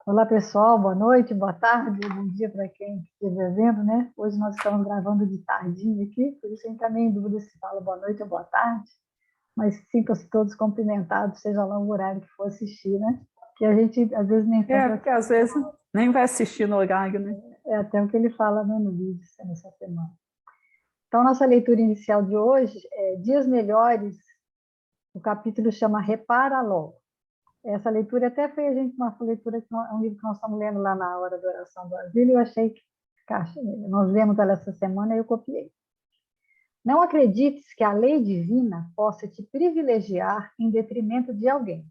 Olá, pessoal, boa noite, boa tarde, bom dia para quem estiver vendo, né? Hoje nós estamos gravando de tardinha aqui, por isso a gente está meio em dúvida se fala boa noite ou boa tarde, mas sintam-se todos cumprimentados, seja lá o horário que for assistir, né? Que a gente, às vezes, nem sempre Porque às vezes nem vai assistir no horário, né? é até o que ele fala, né, no vídeo nessa semana. Então, nossa leitura inicial de hoje é Dias Melhores, o capítulo chama Repara Logo. Essa leitura até foi a gente uma leitura que é um livro que nós estamos lendo lá na hora da oração do asilo, e eu achei que nós lemos ela essa semana e eu copiei. Não acredites que a lei divina possa te privilegiar em detrimento de alguém.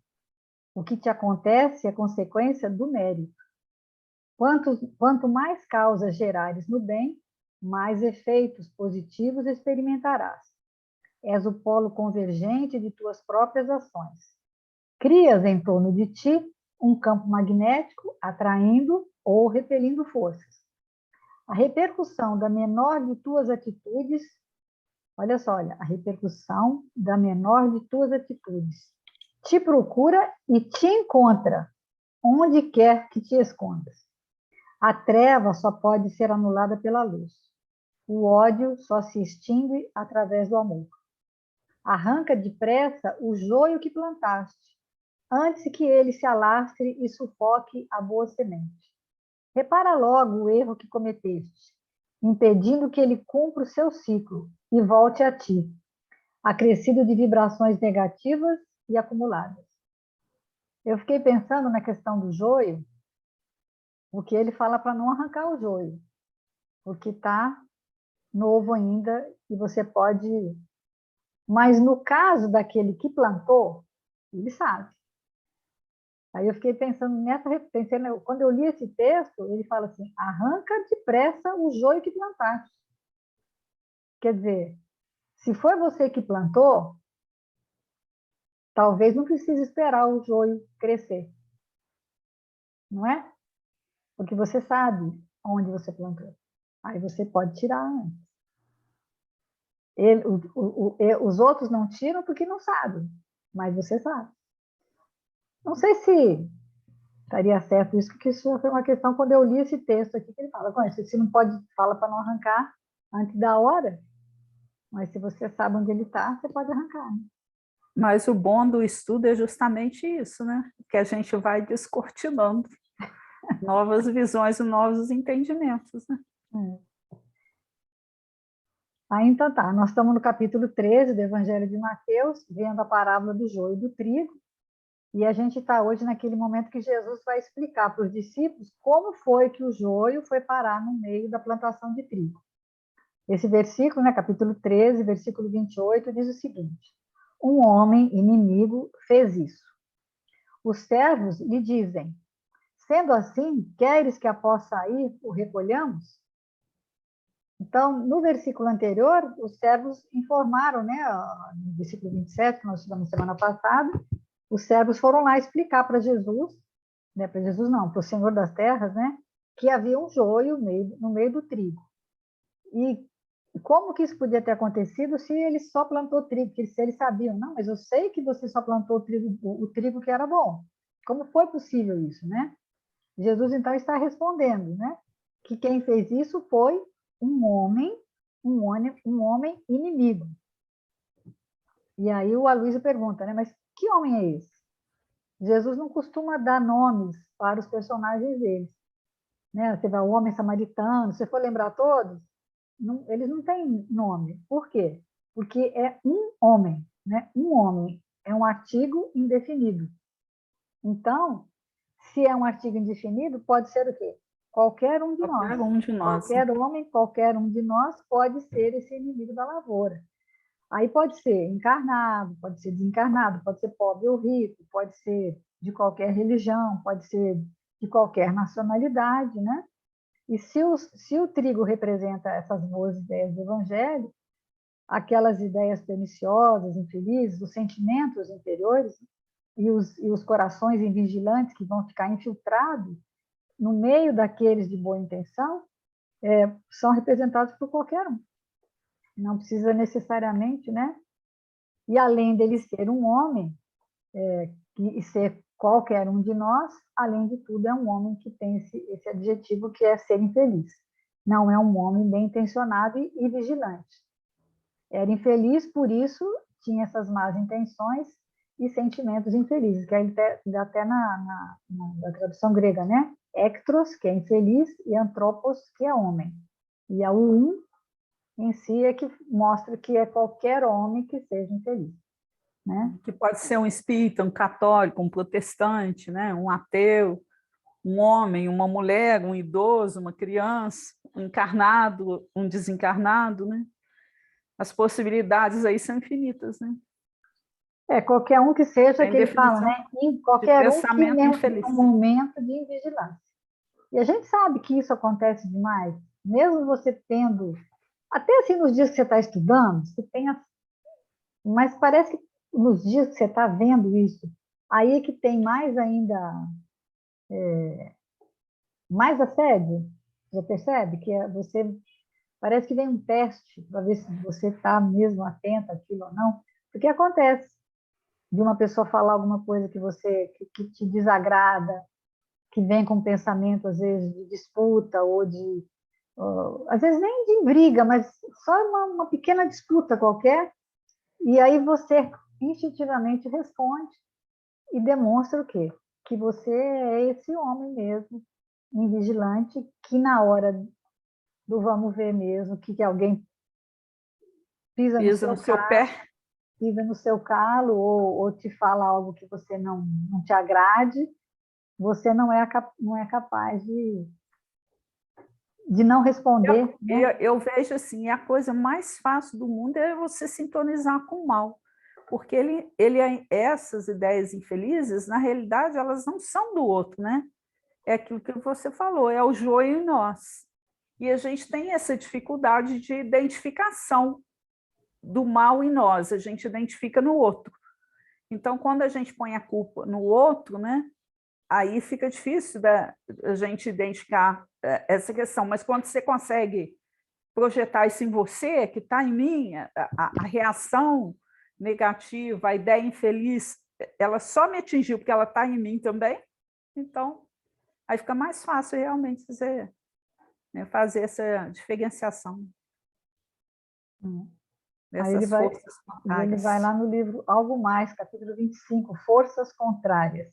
O que te acontece é consequência do mérito. Quanto mais causas gerares no bem, mais efeitos positivos experimentarás. És o polo convergente de tuas próprias ações. Crias em torno de ti um campo magnético atraindo ou repelindo forças. A repercussão da menor de tuas atitudes, olha só, olha, a repercussão da menor de tuas atitudes te procura e te encontra, onde quer que te escondas. A treva só pode ser anulada pela luz. O ódio só se extingue através do amor. Arranca depressa o joio que plantaste, antes que ele se alastre e sufoque a boa semente. Repara logo o erro que cometeste, impedindo que ele cumpra o seu ciclo e volte a ti, acrescido de vibrações negativas e acumuladas. Eu fiquei pensando na questão do joio, porque ele fala para não arrancar o joio, porque está novo ainda e você pode. Mas no caso daquele que plantou, ele sabe. Aí eu fiquei pensando pensando, quando eu li esse texto, ele fala assim: arranca depressa o joio que plantaste. Quer dizer, se foi você que plantou, talvez não precise esperar o joio crescer, não é? Porque você sabe onde você plantou. Aí você pode tirar antes. Os outros não tiram porque não sabem, mas você sabe. Não sei se estaria certo isso, porque isso foi uma questão quando eu li esse texto aqui, que ele fala, se não pode, fala para não arrancar antes da hora, mas se você sabe onde ele está, você pode arrancar. Né? Mas o bom do estudo é justamente isso, né? Que a gente vai descortinando novas visões e novos entendimentos, né? É. Aí então tá, nós estamos no capítulo 13 do Evangelho de Mateus, vendo a parábola do joio e do trigo, e a gente está hoje naquele momento que Jesus vai explicar para os discípulos como foi que o joio foi parar no meio da plantação de trigo. Esse versículo, né, capítulo 13, versículo 28, diz o seguinte: um homem inimigo fez isso. Os servos lhe dizem: sendo assim, queres que após sair o recolhamos? Então, no versículo anterior, os servos informaram, né, no versículo 27, que nós estudamos semana passada, os servos foram lá explicar para Jesus, né, para Jesus não, para o Senhor das Terras, né, que havia um joio no meio do trigo. E como que isso podia ter acontecido se ele só plantou trigo? Se eles sabiam, não, mas eu sei que você só plantou o trigo que era bom. Como foi possível isso, né? Jesus então está respondendo, né? Que quem fez isso foi um homem, um homem inimigo. E aí o Aloysio pergunta, né? Mas que homem é esse? Jesus não costuma dar nomes para os personagens deles, né? Você vai o homem samaritano, se for lembrar todos, não, eles não têm nome. Por quê? Porque é um homem, né? Um homem é um artigo indefinido. Então, se é um artigo indefinido, pode ser o quê? Qualquer um de nós. Qualquer um de nós. Qualquer homem, qualquer um de nós pode ser esse inimigo da lavoura. Aí pode ser encarnado, pode ser desencarnado, pode ser pobre ou rico, pode ser de qualquer religião, pode ser de qualquer nacionalidade, né? E se o trigo representa essas boas ideias do Evangelho, aquelas ideias perniciosas, infelizes, os sentimentos interiores e os corações invigilantes que vão ficar infiltrados no meio daqueles de boa intenção, são representados por qualquer um. Não precisa necessariamente, né? E além dele ser um homem, e ser Qualquer um de nós, além de tudo, é um homem que tem esse adjetivo que é ser infeliz. Não é um homem bem intencionado e vigilante. Era infeliz, por isso tinha essas más intenções e sentimentos infelizes, que aí até na tradução grega, né? Ectros, que é infeliz, e antropos, que é homem. E a um em si é que mostra que é qualquer homem que seja infeliz. Né? Que pode ser um espírita, um católico, um protestante, né? Um ateu, um homem, uma mulher, um idoso, uma criança, um encarnado, um desencarnado, né? As possibilidades aí são infinitas, né? Qualquer um que seja, Tem que ele fala, definição né? de Qualquer um que pensamento infeliz. um momento de invigilância. E a gente sabe que isso acontece demais, mesmo você tendo, até assim nos dias que você está estudando, você tem, mas parece que nos dias que você está vendo isso, aí é que tem mais ainda, mais assédio, já percebe? Que você, parece que vem um teste para ver se você está mesmo atento àquilo ou não, porque acontece de uma pessoa falar alguma coisa que te desagrada, que vem com um pensamento, às vezes, de disputa ou de às vezes nem de briga, mas só uma pequena disputa qualquer, e aí você instintivamente responde e demonstra o quê? Que você é esse homem mesmo, invigilante, que na hora do vamos ver mesmo, que alguém pisa no Pisa seu no seu calo, pé. pisa no seu calo ou te fala algo que você não te agrade, você não é capaz de não responder, né? Eu vejo assim, a coisa mais fácil do mundo é você sintonizar com o mal, porque essas ideias infelizes, na realidade, elas não são do outro, né? É aquilo que você falou, é o joio em nós. E a gente tem essa dificuldade de identificação do mal em nós, a gente identifica no outro. Então, quando a gente põe a culpa no outro, né? Aí fica difícil da a gente identificar essa questão, mas quando você consegue projetar isso em você, que está em mim, a reação negativa, a ideia infeliz, ela só me atingiu porque ela está em mim também, então aí fica mais fácil realmente dizer, né, fazer essa diferenciação Aí dessas forças ele vai contrárias. lá no livro Algo Mais, capítulo 25, Forças Contrárias.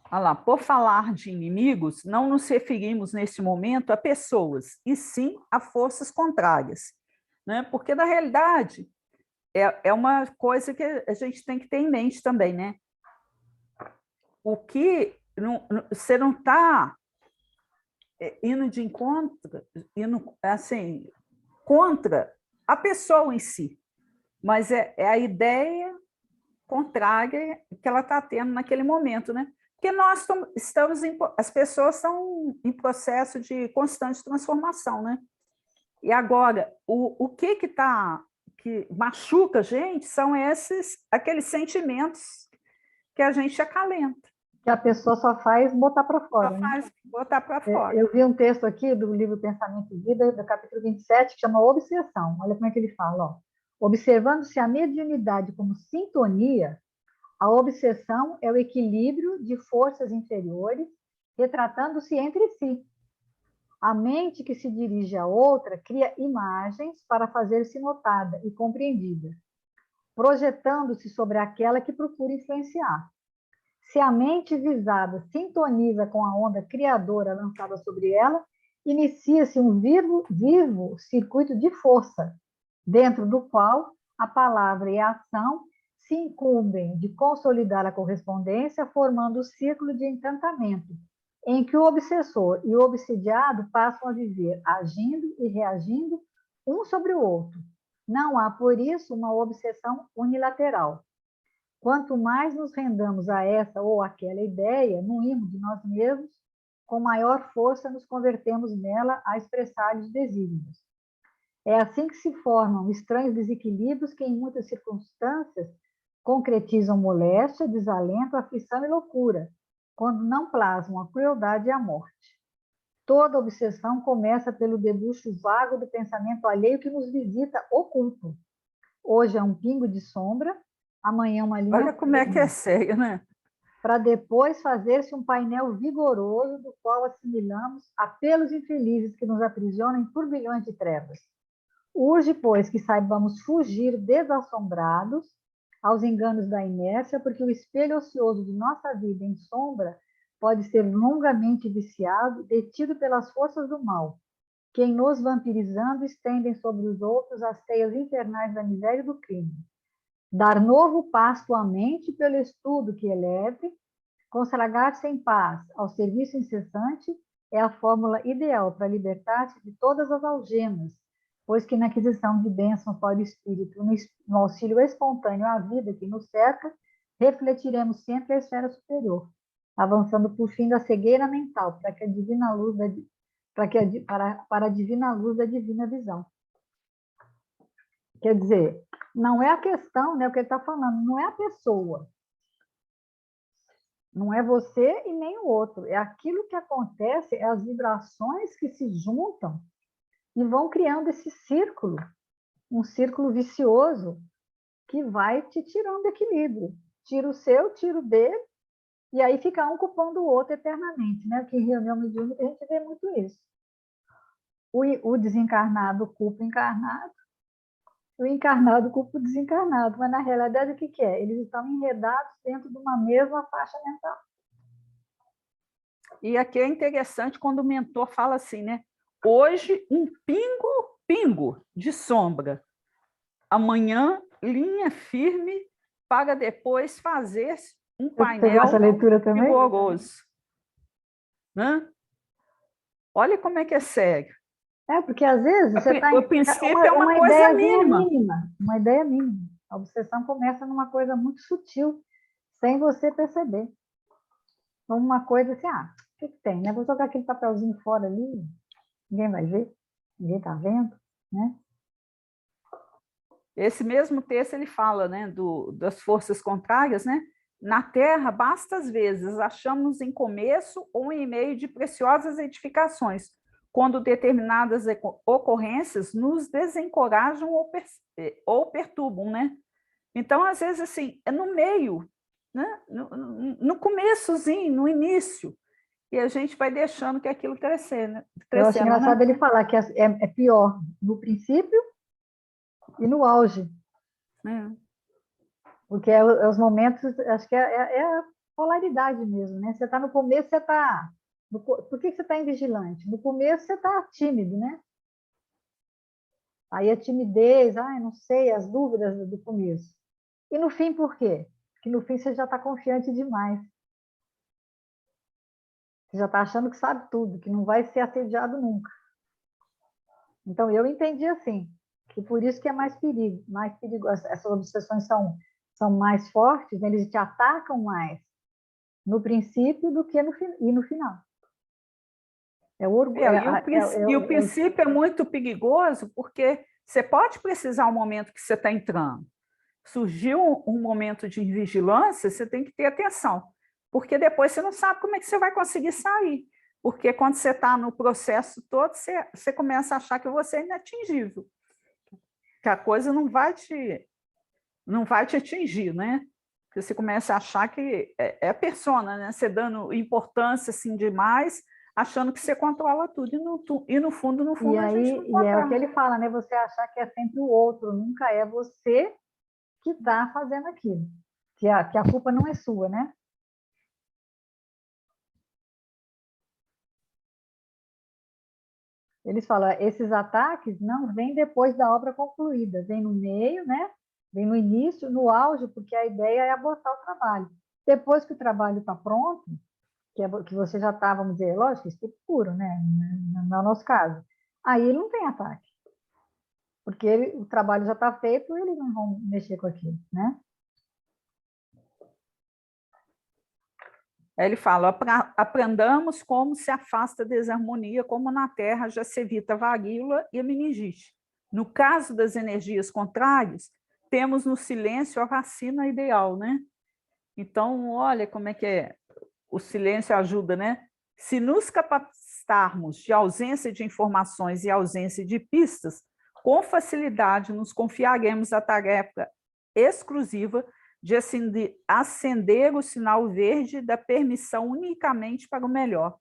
Olha lá, por falar de inimigos, não nos referimos neste momento a pessoas, e sim a forças contrárias, né? Porque, na realidade, é uma coisa que a gente tem que ter em mente também, né? O que você não está indo de encontro, indo assim, contra a pessoa em si, mas é a ideia contrária que ela está tendo naquele momento, né? Porque nós estamos as pessoas estão em processo de constante transformação, né? E agora, o que machuca a gente são aqueles sentimentos que a gente acalenta. Que a pessoa só faz botar para Só fora, né? faz botar para fora. Eu vi um texto aqui do livro Pensamento e Vida, do capítulo 27, que chama Obsessão. Olha como é que ele fala, ó. Observando-se a mediunidade como sintonia, a obsessão é o equilíbrio de forças inferiores retratando-se entre si. A mente que se dirige a outra cria imagens para fazer-se notada e compreendida, projetando-se sobre aquela que procura influenciar. Se a mente visada sintoniza com a onda criadora lançada sobre ela, inicia-se um vivo circuito de força, dentro do qual a palavra e a ação se incumbem de consolidar a correspondência, formando o círculo de encantamento, em que o obsessor e o obsidiado passam a viver agindo e reagindo um sobre o outro. Não há, por isso, uma obsessão unilateral. Quanto mais nos rendamos a essa ou aquela ideia, no imo de nós mesmos, com maior força nos convertemos nela a expressar os desígnios. É assim que se formam estranhos desequilíbrios que, em muitas circunstâncias, concretizam moléstia, desalento, aflição e loucura, quando não plasmam a crueldade e a morte. Toda obsessão começa pelo debuxo vago do pensamento alheio que nos visita oculto. Hoje é um pingo de sombra, amanhã uma linha Olha como é que é sério, né? para depois fazer-se um painel vigoroso do qual assimilamos apelos infelizes que nos aprisionam em turbilhões de trevas. Urge, pois, que saibamos fugir desassombrados aos enganos da inércia, porque o espelho ocioso de nossa vida em sombra pode ser longamente viciado, detido pelas forças do mal, que, em nos vampirizando, estendem sobre os outros as teias infernais da miséria e do crime. Dar novo pasto à mente pelo estudo que eleve, consagrar-se em paz ao serviço incessante, é a fórmula ideal para libertar-se de todas as algemas, pois que na aquisição de bênção para o espírito, no auxílio espontâneo à vida que nos cerca, refletiremos sempre a esfera superior, avançando por fim da cegueira mental, para que a divina luz para a divina luz da divina visão. Quer dizer, não é a questão, né, o que ele está falando, não é a pessoa, não é você e nem o outro, é aquilo que acontece, é as vibrações que se juntam e vão criando esse círculo, um círculo vicioso que vai te tirando equilíbrio. Tira o seu, tira o dele, e aí fica um culpando o outro eternamente, né? Aqui em reunião mediúnica a gente vê muito isso. O desencarnado culpa o encarnado, o encarnado culpa o desencarnado, mas na realidade o que é? Eles estão enredados dentro de uma mesma faixa mental. E aqui é interessante quando o mentor fala assim, né? Hoje, um pingo de sombra. Amanhã, linha firme para depois fazer um Você viu essa painel leitura também? vigoroso. Né? Olha como é que é sério. É, porque às vezes você está O princípio é uma coisa mínima. Uma ideia mínima. A obsessão começa numa coisa muito sutil, sem você perceber. Uma coisa assim, o que tem, né? Vou jogar aquele papelzinho fora ali, ninguém vai ver, ninguém está vendo, né? Esse mesmo texto ele fala, né, das forças contrárias, né? Na Terra, basta às vezes achamos em começo ou em meio de preciosas edificações, quando determinadas ocorrências nos desencorajam ou perturbam, né? Então, às vezes, assim, é no meio, né? No começozinho, no início, e a gente vai deixando que aquilo crescendo, Eu acho engraçado, né? Ele falar que é pior no princípio e no auge. Porque é os momentos, acho que é a polaridade mesmo, né? Você está no começo, você está... Por que você está invigilante? No começo você está tímido, né? Aí a timidez, não sei, as dúvidas do começo. E no fim, por quê? Porque no fim você já está confiante demais. Você já está achando que sabe tudo, que não vai ser assediado nunca. Então, eu entendi assim, que por isso que é mais perigoso. Essas obsessões são mais fortes, né? Eles te atacam mais no princípio do que no final. É o orgulho. E o princípio é muito perigoso, porque você pode precisar um momento que você está entrando. Surgiu um momento de vigilância, você tem que ter atenção, porque depois você não sabe como é que você vai conseguir sair. Porque quando você está no processo todo, você começa a achar que você é inatingível, que a coisa não vai te atingir, né? Porque você começa a achar que é a persona, né? Você dando importância assim demais, achando que você controla tudo, e no fundo, e a gente não controla. E é o que ele fala, né? Você achar que é sempre o outro, nunca é você que está fazendo aquilo, que a culpa não é sua, né? Eles falam, esses ataques não vêm depois da obra concluída, vem no meio, né? Vem no início, no auge, porque a ideia é abortar o trabalho. Depois que o trabalho está pronto, que você já está, vamos dizer, lógico, isso é puro, né? No nosso caso. Aí não tem ataque. Porque o trabalho já está feito, eles não vão mexer com aquilo, né? Ele fala, aprendamos como se afasta a desarmonia, como na Terra já se evita a varíola e a meningite. No caso das energias contrárias, temos no silêncio a vacina ideal, né? Então, olha como é que é. O silêncio ajuda, né? Se nos capacitarmos de ausência de informações e ausência de pistas, com facilidade nos confiaremos a tarefa exclusiva de acender o sinal verde da permissão unicamente para o melhor.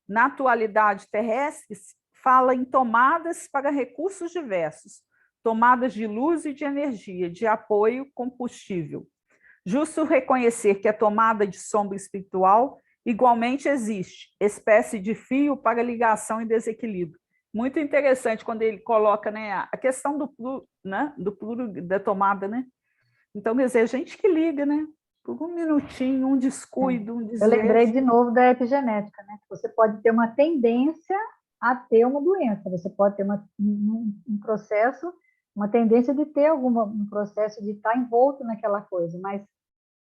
Na atualidade terrestre, fala em tomadas para recursos diversos, tomadas de luz e de energia, de apoio, combustível. Justo reconhecer que a tomada de sombra espiritual igualmente existe, espécie de fio para ligação e desequilíbrio. Muito interessante quando ele coloca, né, a questão do pluro, né, do pluro da tomada, né? Então, quer dizer, a gente que liga, né? Por um minutinho, um descuido, um Eu lembrei desleixo. de novo da epigenética, né? Você pode ter uma tendência a ter uma doença, você pode ter um processo, uma tendência de ter um processo de estar envolto naquela coisa, mas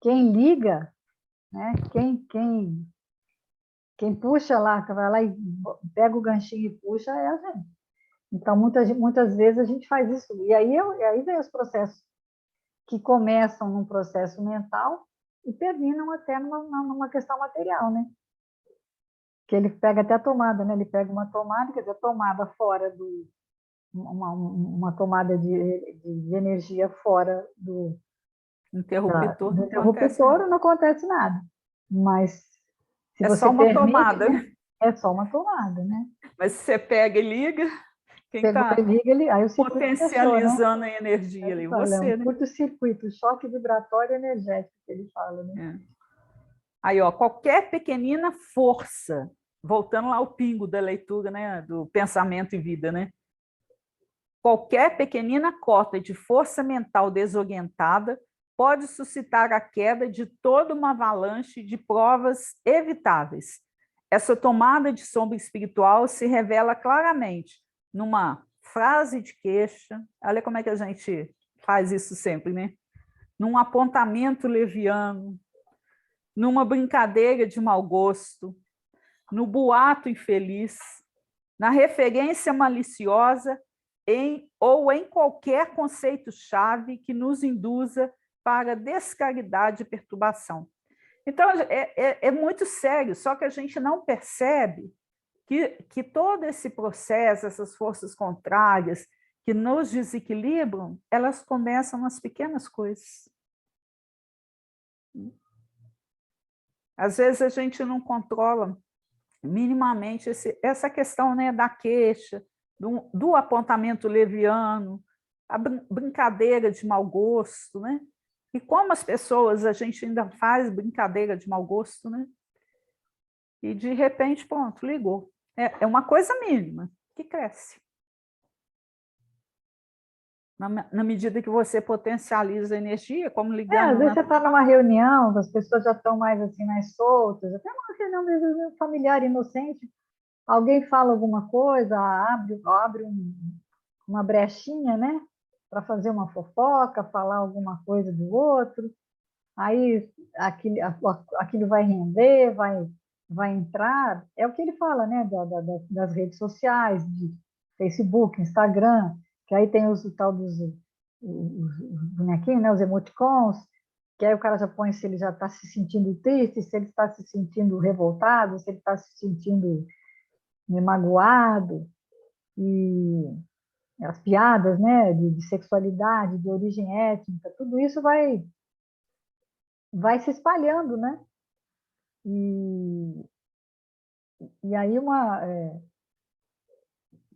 quem liga, né? Quem puxa lá, que vai lá e pega o ganchinho e puxa, é a gente. Então, muitas vezes a gente faz isso. E aí vem os processos que começam num processo mental e terminam até numa questão material, né? Que ele pega até a tomada, né? Ele pega uma tomada, quer dizer, a tomada fora do... Uma tomada de energia fora do Interruptor, não acontece interruptor, nada. não acontece nada. Mas se É só você uma permite, tomada, né? É só uma tomada, né? mas se você pega e liga, quem Pegou e está liga, aí o circuito fechou, né? potencializando a Aí energia ele ali? fala, é um Você, né? curto-circuito, choque vibratório energético, que ele fala, né? É. Aí, ó, qualquer pequenina força, voltando lá ao pingo da leitura, né, do pensamento e vida, né? Qualquer pequenina cota de força mental desorientada pode suscitar a queda de toda uma avalanche de provas evitáveis. Essa tomada de sombra espiritual se revela claramente numa frase de queixa, olha como é que a gente faz isso sempre, né? Num apontamento leviano, numa brincadeira de mau gosto, no boato infeliz, na referência maliciosa ou em qualquer conceito-chave que nos induza para descaridade e perturbação. Então, é muito sério, só que a gente não percebe que todo esse processo, essas forças contrárias que nos desequilibram, elas começam nas pequenas coisas. Às vezes a gente não controla minimamente essa questão, né, da queixa, do apontamento leviano, a brincadeira de mau gosto, né? E como as pessoas, a gente ainda faz brincadeira de mau gosto, né? E de repente, pronto, ligou. É uma coisa mínima que cresce. Na medida que você potencializa a energia, como Às ligando vezes na... você está numa reunião, as pessoas já estão mais assim, mais soltas, até uma reunião mesmo familiar, inocente, alguém fala alguma coisa, abre uma brechinha, né? Para fazer uma fofoca, falar alguma coisa do outro, aí aquilo vai render, vai entrar. É o que ele fala, né? Das redes sociais, de Facebook, Instagram, que aí tem o tal os bonequinhos, né? Os emoticons, que aí o cara já põe se ele já está se sentindo triste, se ele está se sentindo revoltado, se ele está se sentindo magoado, e as piadas, né, de sexualidade, de origem étnica, tudo isso vai se espalhando, né? E, e aí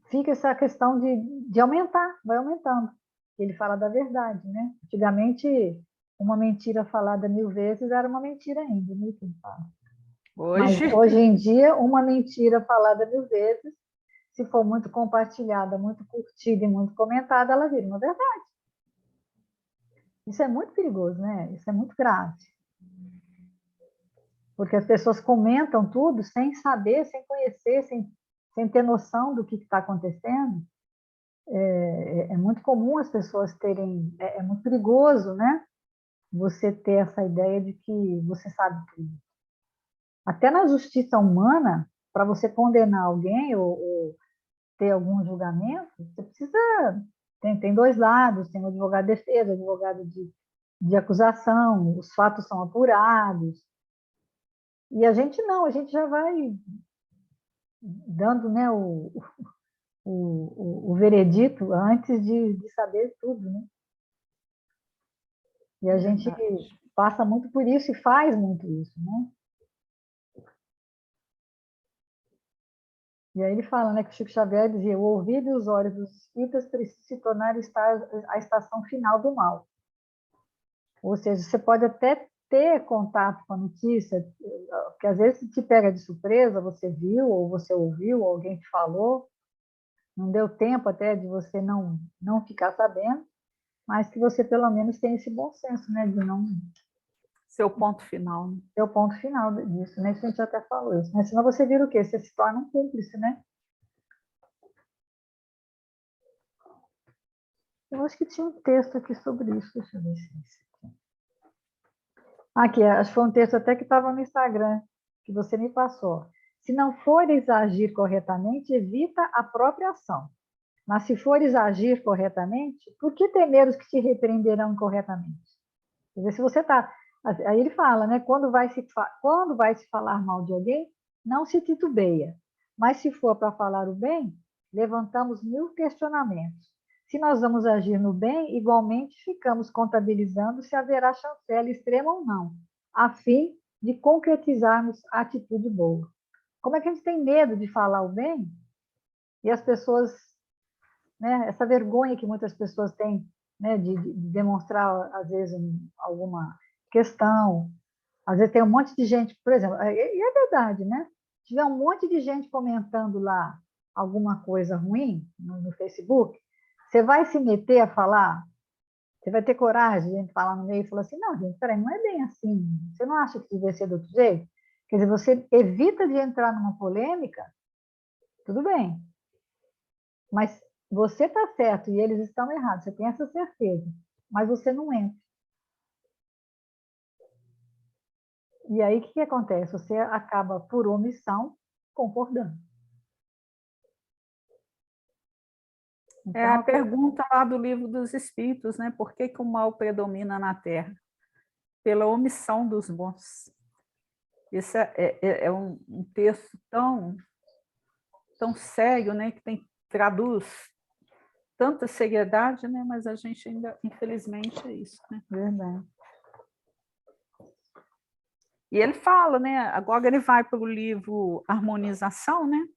fica essa questão de aumentar, vai aumentando. Ele fala da verdade, né? Antigamente, uma mentira falada 1000 vezes era uma mentira ainda, né? Mas Hoje, hoje em dia, uma mentira falada 1000 vezes, se for muito compartilhada, muito curtida e muito comentada, ela vira uma verdade. Isso é muito perigoso, né? Isso é muito grave. Porque as pessoas comentam tudo sem saber, sem conhecer, sem ter noção do que está acontecendo. É muito comum as pessoas terem... É muito perigoso, né? Você ter essa ideia de que você sabe tudo. Até na justiça humana, para você condenar alguém ou ter algum julgamento, você precisa... Tem dois lados, tem o advogado de defesa, o advogado de acusação, os fatos são apurados. E a gente não, a gente já vai dando, né, o veredito antes de saber tudo, né? E a gente passa muito por isso e faz muito isso, né? E aí ele fala, né, que o Chico Xavier dizia: o ouvido e os olhos dos espíritas precisam se tornar a estação final do mal. Ou seja, você pode até ter contato com a notícia, que às vezes te pega de surpresa, você viu, ou você ouviu, ou alguém te falou, não deu tempo até de você não ficar sabendo, mas que você pelo menos tem esse bom senso, né, de não... Seu ponto final. Né? Seu ponto final disso, né? Isso a gente até falou isso, né? Senão você vira o quê? Você se torna um cúmplice, né? Eu acho que tinha um texto aqui sobre isso, deixa eu ver se é esse aqui. Aqui, acho que foi um texto até que estava no Instagram, que você me passou. Se não fores agir corretamente, evita a própria ação. Mas se fores agir corretamente, por que temer os que te repreenderão corretamente? Quer dizer, se você está... Aí ele fala, né? Quando vai se falar mal de alguém, não se titubeia. Mas se for para falar o bem, levantamos 1000 questionamentos. Se nós vamos agir no bem, igualmente ficamos contabilizando se haverá chancela extrema ou não, a fim de concretizarmos a atitude boa. Como é que a gente tem medo de falar o bem? E as pessoas, né, essa vergonha que muitas pessoas têm, né, de demonstrar, às vezes, alguma questão. Às vezes tem um monte de gente, por exemplo, e é verdade, né? Se tiver um monte de gente comentando lá alguma coisa ruim no Facebook, você vai se meter a falar? Você vai ter coragem de falar no meio e falar assim: não, gente, peraí, não é bem assim. Você não acha que devia ser do outro jeito? Quer dizer, você evita de entrar numa polêmica, tudo bem, mas você está certo e eles estão errados, você tem essa certeza, mas você não entra. E aí, o que acontece? Você acaba, por omissão, concordando. Então, a pergunta lá do Livro dos Espíritos, né? Por que o mal predomina na Terra? Pela omissão dos bons. Esse é um texto tão sério, né? Que traduz tanta seriedade, né? Mas a gente ainda, infelizmente, é isso, né? Verdade. E ele fala, né? Agora ele vai para o livro Harmonização, né?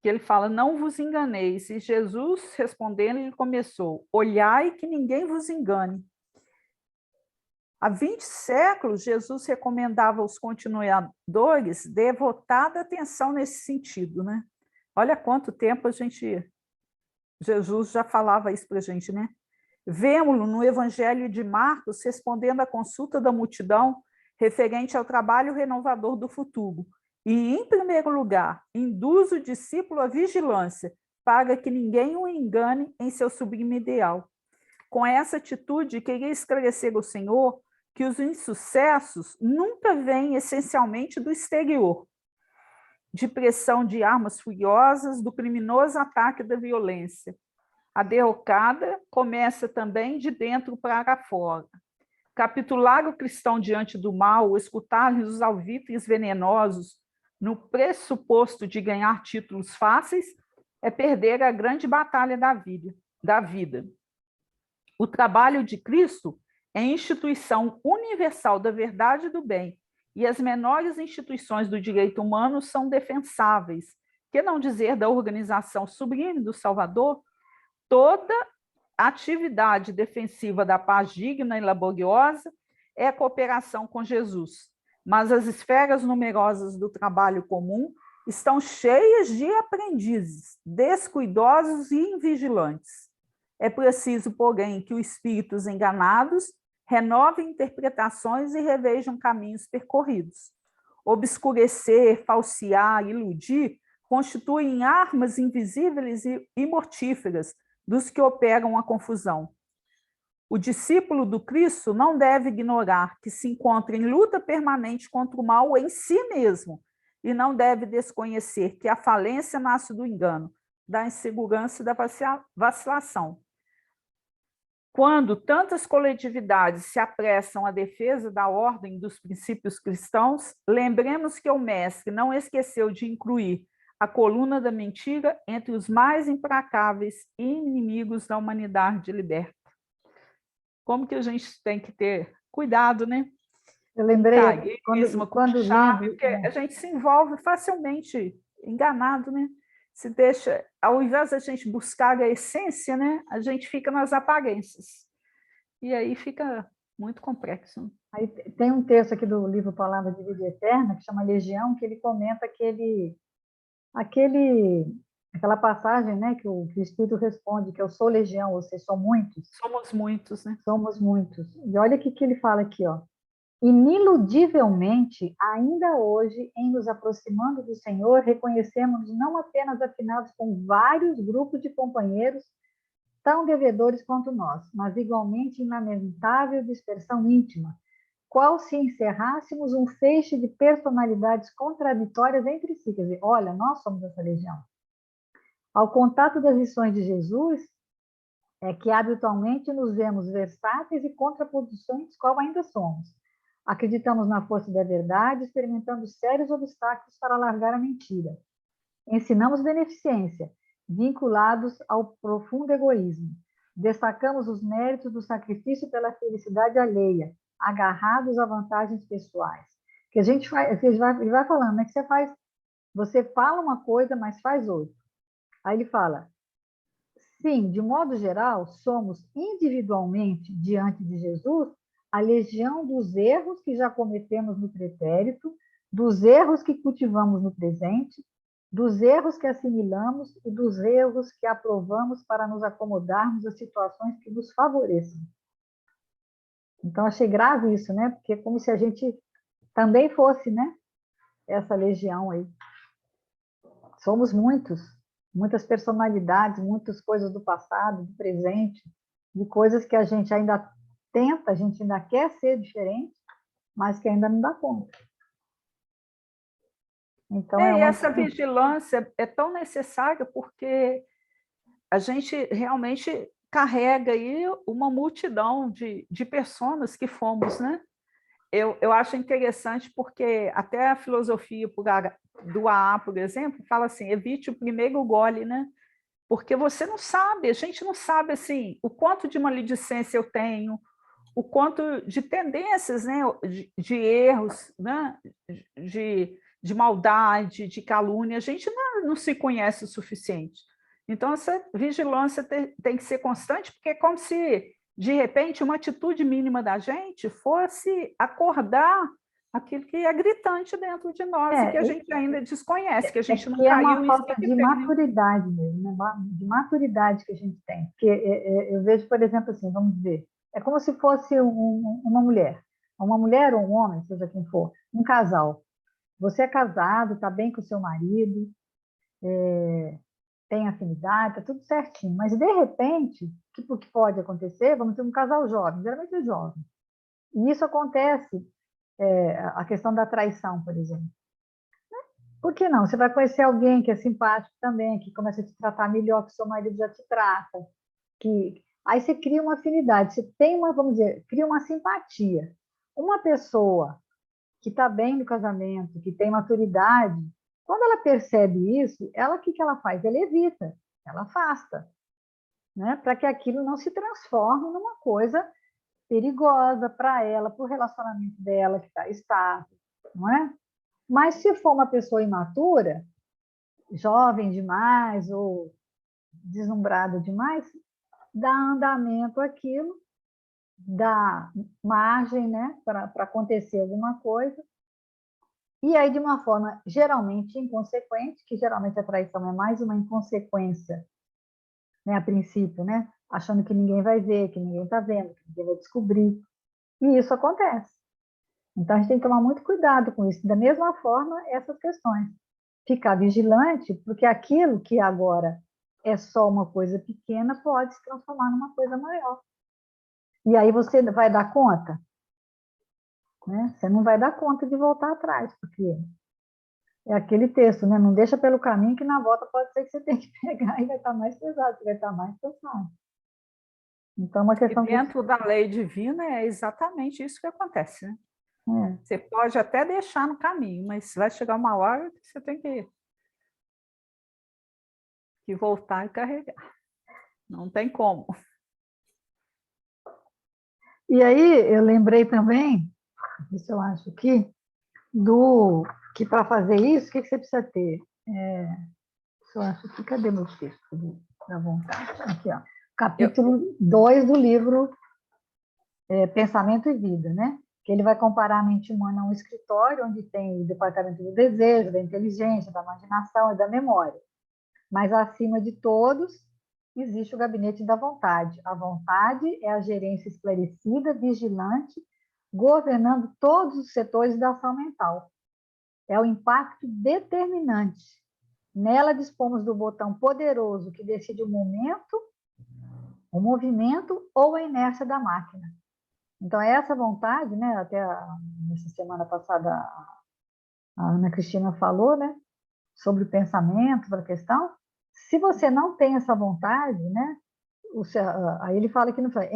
Que ele fala: não vos enganeis. E Jesus, respondendo, ele começou: olhai que ninguém vos engane. Há 20 séculos, Jesus recomendava aos continuadores devotada atenção nesse sentido, né? Olha quanto tempo Jesus já falava isso para a gente, né? Vemo-lo no Evangelho de Marcos respondendo à consulta da multidão referente ao trabalho renovador do futuro. E, em primeiro lugar, induz o discípulo à vigilância para que ninguém o engane em seu sublime ideal. Com essa atitude, queria esclarecer ao Senhor que os insucessos nunca vêm essencialmente do exterior, de pressão de armas furiosas, do criminoso ataque da violência. A derrocada começa também de dentro para fora. Capitular o cristão diante do mal, escutar-lhes os alvitres venenosos, no pressuposto de ganhar títulos fáceis, é perder a grande batalha da vida. O trabalho de Cristo é instituição universal da verdade e do bem, e as menores instituições do direito humano são defensáveis, que não dizer da organização sublime do Salvador. Toda atividade defensiva da paz digna e laboriosa é a cooperação com Jesus, mas as esferas numerosas do trabalho comum estão cheias de aprendizes, descuidosos e invigilantes. É preciso, porém, que os espíritos enganados renovem interpretações e revejam caminhos percorridos. Obscurecer, falsear, iludir constituem armas invisíveis e mortíferas dos que operam a confusão. O discípulo do Cristo não deve ignorar que se encontra em luta permanente contra o mal em si mesmo e não deve desconhecer que a falência nasce do engano, da insegurança e da vacilação. Quando tantas coletividades se apressam à defesa da ordem dos princípios cristãos, lembremos que o Mestre não esqueceu de incluir a coluna da mentira entre os mais implacáveis inimigos da humanidade liberta. Como que a gente tem que ter cuidado, né? Eu lembrei, Quando chave, porque a gente se envolve facilmente enganado, né? Se deixa, ao invés da gente buscar a essência, né? A gente fica nas aparências. E aí fica muito complexo. Aí tem um texto aqui do livro Palavra de Vida Eterna, que chama Legião, que ele comenta aquela passagem, né, que o Espírito responde, que eu sou legião, ou seja, são muitos. Somos muitos, né? Somos muitos. E olha o que ele fala aqui, ó. Ineludivelmente, ainda hoje, em nos aproximando do Senhor, reconhecemos não apenas afinados com vários grupos de companheiros tão devedores quanto nós, mas igualmente em lamentável dispersão íntima, qual se encerrássemos um feixe de personalidades contraditórias entre si. Quer dizer, olha, nós somos essa legião. Ao contato das lições de Jesus, é que habitualmente nos vemos versáteis e contraposições, qual ainda somos. Acreditamos na força da verdade, experimentando sérios obstáculos para largar a mentira. Ensinamos beneficência, vinculados ao profundo egoísmo. Destacamos os méritos do sacrifício pela felicidade alheia, agarrados a vantagens pessoais. Que a gente faz, ele vai falando, né, que você fala uma coisa, mas faz outra. Aí ele fala, sim, de modo geral, somos individualmente, diante de Jesus, a legião dos erros que já cometemos no pretérito, dos erros que cultivamos no presente, dos erros que assimilamos e dos erros que aprovamos para nos acomodarmos a situações que nos favoreçam. Então, achei grave isso, né? Porque é como se a gente também fosse, né? Essa legião aí. Somos muitos, muitas personalidades, muitas coisas do passado, do presente, de coisas que a gente ainda tenta, a gente ainda quer ser diferente, mas que ainda não dá conta. Então, E essa vigilância é tão necessária porque a gente realmente carrega aí uma multidão de pessoas que fomos, né? Eu acho interessante porque até a filosofia do AA, por exemplo, fala assim, evite o primeiro gole, né? Porque você não sabe, a gente não sabe assim, o quanto de maledicência eu tenho, o quanto de tendências, né, de erros, né, de maldade, de calúnia, a gente não se conhece o suficiente. Então, essa vigilância tem que ser constante, porque é como se, de repente, uma atitude mínima da gente fosse acordar aquilo que é gritante dentro de nós e que a gente ainda desconhece, que a gente não caiu. É uma falta de maturidade mesmo, né? De maturidade que a gente tem. Porque eu vejo, por exemplo, assim, vamos dizer, é como se fosse uma mulher ou um homem, seja quem for, um casal. Você é casado, está bem com o seu marido, tem afinidade, está tudo certinho, mas de repente, o que pode acontecer? Vamos ter um casal jovem, geralmente é jovem. E isso acontece, a questão da traição, por exemplo. Por que não? Você vai conhecer alguém que é simpático também, que começa a te tratar melhor que o seu marido já te trata, que aí você cria uma afinidade, você tem uma, vamos dizer, cria uma simpatia. Uma pessoa que está bem no casamento, que tem maturidade, quando ela percebe isso, o que ela faz? Ela evita, ela afasta, né? Para que aquilo não se transforme numa coisa perigosa para ela, para o relacionamento dela que está estável, não é? Mas se for uma pessoa imatura, jovem demais ou deslumbrada demais, dá andamento àquilo, dá margem, né, para acontecer alguma coisa. E aí, de uma forma geralmente inconsequente, que geralmente a traição é mais uma inconsequência, né, a princípio, né, achando que ninguém vai ver, que ninguém está vendo, que ninguém vai descobrir. E isso acontece. Então, a gente tem que tomar muito cuidado com isso. Da mesma forma, essas questões. Ficar vigilante, porque aquilo que agora é só uma coisa pequena pode se transformar numa coisa maior. E aí você vai dar conta? Né? Você não vai dar conta de voltar atrás, porque é aquele texto, né? Não deixa pelo caminho que na volta pode ser que você tenha que pegar e vai estar mais pesado, você vai estar mais cansado. Então, uma questão... E dentro da lei divina é exatamente isso que acontece, né? Você pode até deixar no caminho, mas vai chegar uma hora que você tem que que voltar e carregar. Não tem como. E aí, eu lembrei também, isso eu acho aqui, que para fazer isso, o que você precisa ter? Isso eu acho que, cadê meu texto da vontade? Aqui, ó. Capítulo 2 do livro Pensamento e Vida, né? Que ele vai comparar a mente humana a um escritório onde tem o departamento do desejo, da inteligência, da imaginação e da memória. Mas, acima de todos, existe o gabinete da vontade. A vontade é a gerência esclarecida, vigilante, governando todos os setores da ação mental. É o impacto determinante. Nela dispomos do botão poderoso que decide o momento, o movimento ou a inércia da máquina. Então, essa vontade, né, até nessa semana passada a Ana Cristina falou, né, sobre o pensamento, sobre a questão. Se você não tem essa vontade, né, aí ele fala que não foi,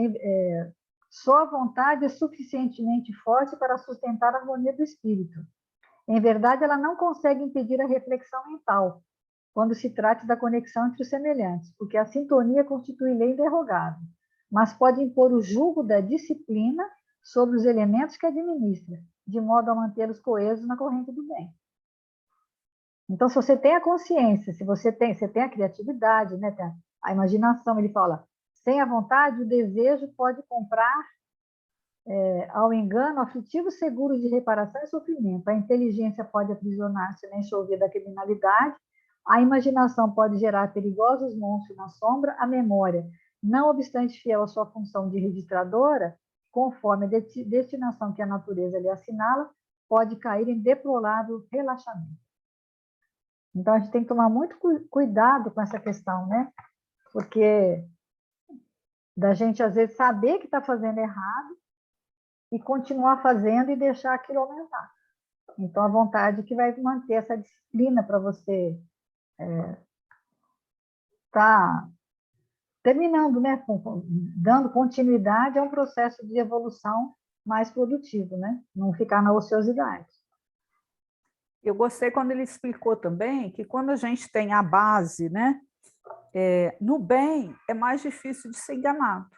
só a vontade é suficientemente forte para sustentar a harmonia do espírito. Em verdade, ela não consegue impedir a reflexão mental, quando se trata da conexão entre os semelhantes, porque a sintonia constitui lei inderrogável, mas pode impor o julgo da disciplina sobre os elementos que administra, de modo a mantê-los coesos na corrente do bem. Então, se você tem a consciência, se você tem a criatividade, né, a imaginação, ele fala, sem a vontade, o desejo pode comprar ao engano aflitivos seguros de reparação e sofrimento. A inteligência pode aprisionar-se na enxovia da criminalidade, a imaginação pode gerar perigosos monstros na sombra, a memória, não obstante fiel à sua função de registradora, conforme a destinação que a natureza lhe assinala, pode cair em deplorável relaxamento. Então, a gente tem que tomar muito cuidado com essa questão, né? Porque da gente, às vezes, saber que está fazendo errado e continuar fazendo e deixar aquilo aumentar. Então, a vontade que vai manter essa disciplina para você estar terminando, né? Dando continuidade a um processo de evolução mais produtivo, né? Não ficar na ociosidade. Eu gostei quando ele explicou também que quando a gente tem a base, né, no bem é mais difícil de ser enganado.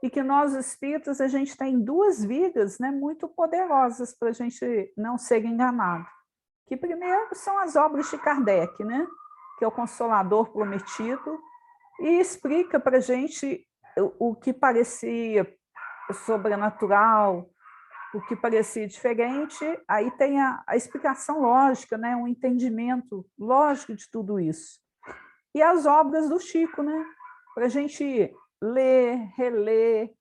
E que nós, espíritas, a gente tem duas vigas, né, muito poderosas para a gente não ser enganado. Que primeiro são as obras de Kardec, né, que é o Consolador Prometido, e explica para a gente o que parecia sobrenatural, o que parecia diferente, aí tem a explicação lógica, né? Um entendimento lógico de tudo isso. E as obras do Chico, né? Para a gente ler, reler,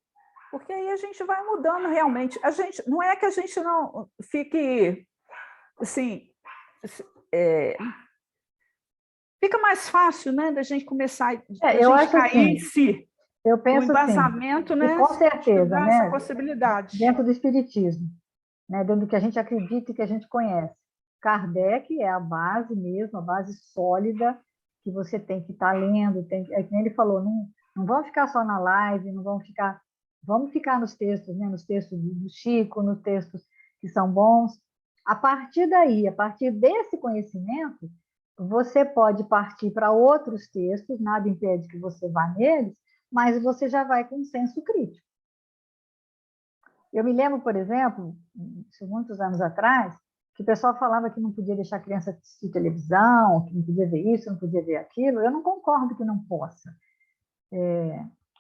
porque aí a gente vai mudando realmente. A gente, não é que a gente não fique assim, fica mais fácil, né, da gente começar, Eu a gente acho cair assim, em si. eu O penso assim, embasamento, e né, com certeza, dá essa né? possibilidade. Dentro do espiritismo, né, dentro do que a gente acredita e que a gente conhece. Kardec é a base mesmo, a base sólida que você tem que estar lendo. É que nem ele falou, não vamos ficar só na live, vamos ficar nos textos, né, nos textos do Chico, nos textos que são bons. A partir daí, a partir desse conhecimento, você pode partir para outros textos, nada impede que você vá neles, mas você já vai com um senso crítico. Eu me lembro, por exemplo, muitos anos atrás, que o pessoal falava que não podia deixar a criança assistir televisão, que não podia ver isso, não podia ver aquilo. Eu não concordo que não possa.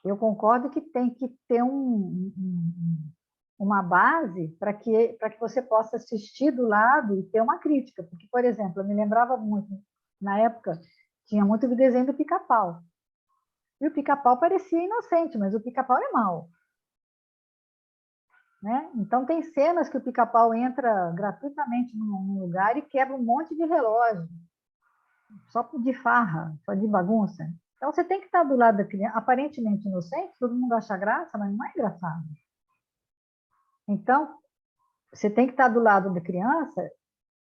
Eu concordo que tem que ter uma base para que você possa assistir do lado e ter uma crítica. Porque, por exemplo, eu me lembrava muito, na época, tinha muito o desenho do Pica-Pau. E o Pica-Pau parecia inocente, mas o Pica-Pau é mau. Né? Então, tem cenas que o Pica-Pau entra gratuitamente num lugar e quebra um monte de relógio, só de farra, só de bagunça. Então, você tem que estar do lado da criança, aparentemente inocente, todo mundo acha graça, mas não é engraçado. Então, você tem que estar do lado da criança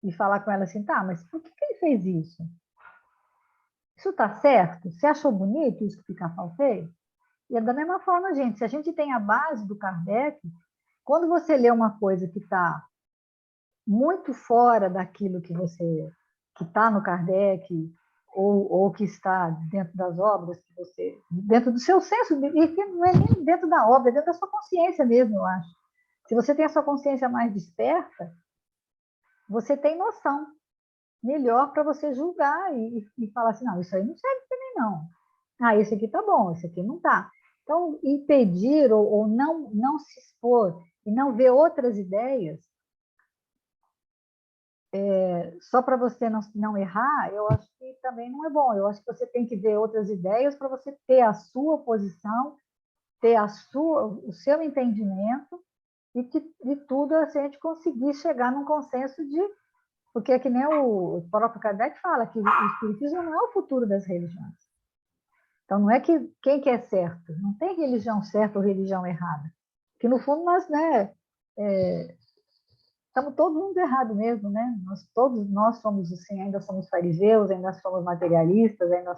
e falar com ela assim, tá, mas por que ele fez isso? Isso está certo? Você achou bonito isso que o Pica-Pau fez? E é da mesma forma, gente, se a gente tem a base do Kardec, quando você lê uma coisa que está muito fora daquilo que está no Kardec, ou que está dentro das obras que você, dentro do seu senso, e que não é nem dentro da obra, é dentro da sua consciência mesmo, eu acho. Se você tem a sua consciência mais desperta, você tem noção melhor para você julgar e falar assim, não, isso aí não serve para mim, não. Ah, esse aqui tá bom, esse aqui não tá. Então, impedir ou não se expor e não ver outras ideias, só para você não errar, eu acho que também não é bom. Eu acho que você tem que ver outras ideias para você ter a sua posição, ter o seu entendimento e que de tudo a gente conseguir chegar num consenso de... Porque é que nem o próprio Kardec fala, que o espiritismo não é o futuro das religiões. Então, não é que quem que é certo, não tem religião certa ou religião errada. Porque, no fundo, nós, né, estamos todo mundo errado mesmo, né? Todos nós somos assim, ainda somos fariseus, ainda somos materialistas, ainda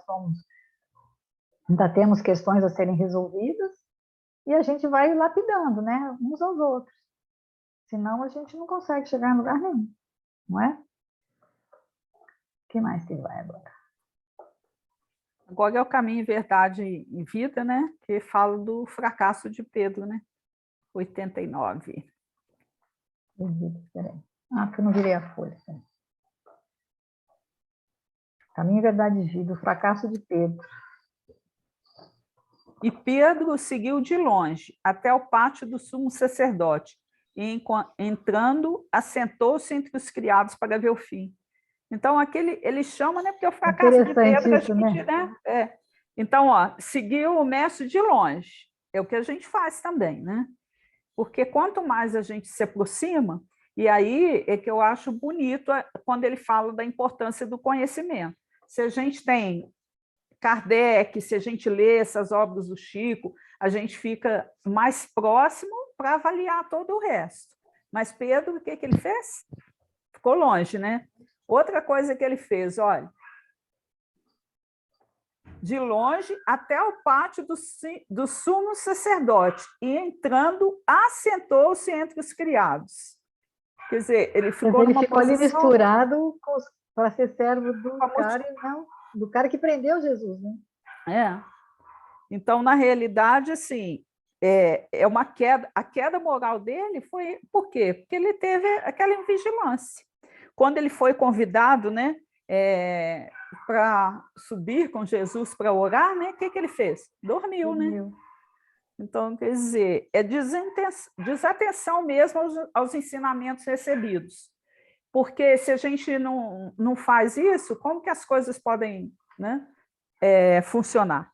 temos questões a serem resolvidas, e a gente vai lapidando, né, uns aos outros. Senão a gente não consegue chegar em lugar nenhum, não é? O que mais que vai agora? Agora é o Caminho, Verdade e Vida, né? Que fala do fracasso de Pedro, né? 89. Peraí. Ah, porque eu não virei a folha. Caminho, Verdade e Vida, o fracasso de Pedro. E Pedro seguiu de longe até o pátio do sumo sacerdote, e entrando, assentou-se entre os criados para ver o fim. Então, ele chama, né? Porque o fracasso de Pedro, a Isso, gente, né? Então, ó, seguiu o mestre de longe. É o que a gente faz também, né? Porque quanto mais a gente se aproxima, e aí é que eu acho bonito quando ele fala da importância do conhecimento. Se a gente tem Kardec, se a gente lê essas obras do Chico, a gente fica mais próximo para avaliar todo o resto. Mas Pedro, o que ele fez? Ficou longe, né? Outra coisa que ele fez, olha, de longe até o pátio do sumo sacerdote, e entrando, assentou-se entre os criados. Quer dizer, ele ficou ele numa ficou posição... ali misturado para ser servo do cara e não do cara que prendeu Jesus, né? Então, na realidade, assim, uma queda. A queda moral dele foi por quê? Porque ele teve aquela invigilância. Quando ele foi convidado, né, para subir com Jesus para orar, né, o que ele fez? Dormiu, né? Então, quer dizer, é desatenção mesmo aos ensinamentos recebidos. Porque se a gente não faz isso, como que as coisas podem, né, funcionar?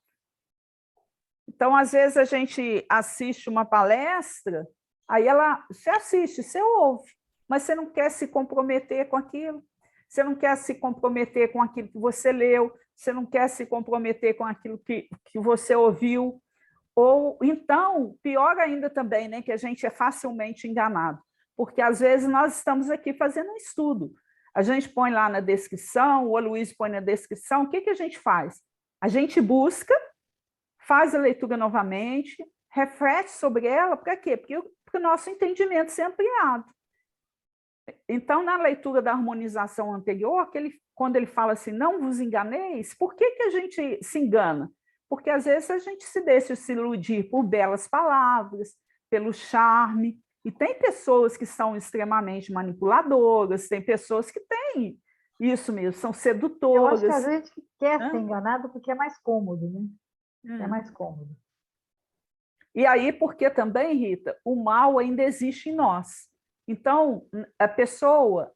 Então, às vezes, a gente assiste uma palestra, aí você assiste, você ouve, mas você não quer se comprometer com aquilo, você não quer se comprometer com aquilo que você leu, você não quer se comprometer com aquilo que você ouviu, ou então, pior ainda também, né, que a gente é facilmente enganado, porque às vezes nós estamos aqui fazendo um estudo, a gente põe lá na descrição, o Aloysio põe na descrição, o que a gente faz? A gente busca, faz a leitura novamente, reflete sobre ela, para quê? Porque o nosso entendimento seja ampliado. Então, na leitura da harmonização anterior, quando ele fala assim, não vos enganeis, por que a gente se engana? Porque, às vezes, a gente se deixa se iludir por belas palavras, pelo charme, e tem pessoas que são extremamente manipuladoras, tem pessoas que têm isso mesmo, são sedutoras. Eu acho que a gente quer ser enganado porque é mais cômodo, né? É mais cômodo. E aí, porque também, Rita, o mal ainda existe em nós. Então, a pessoa,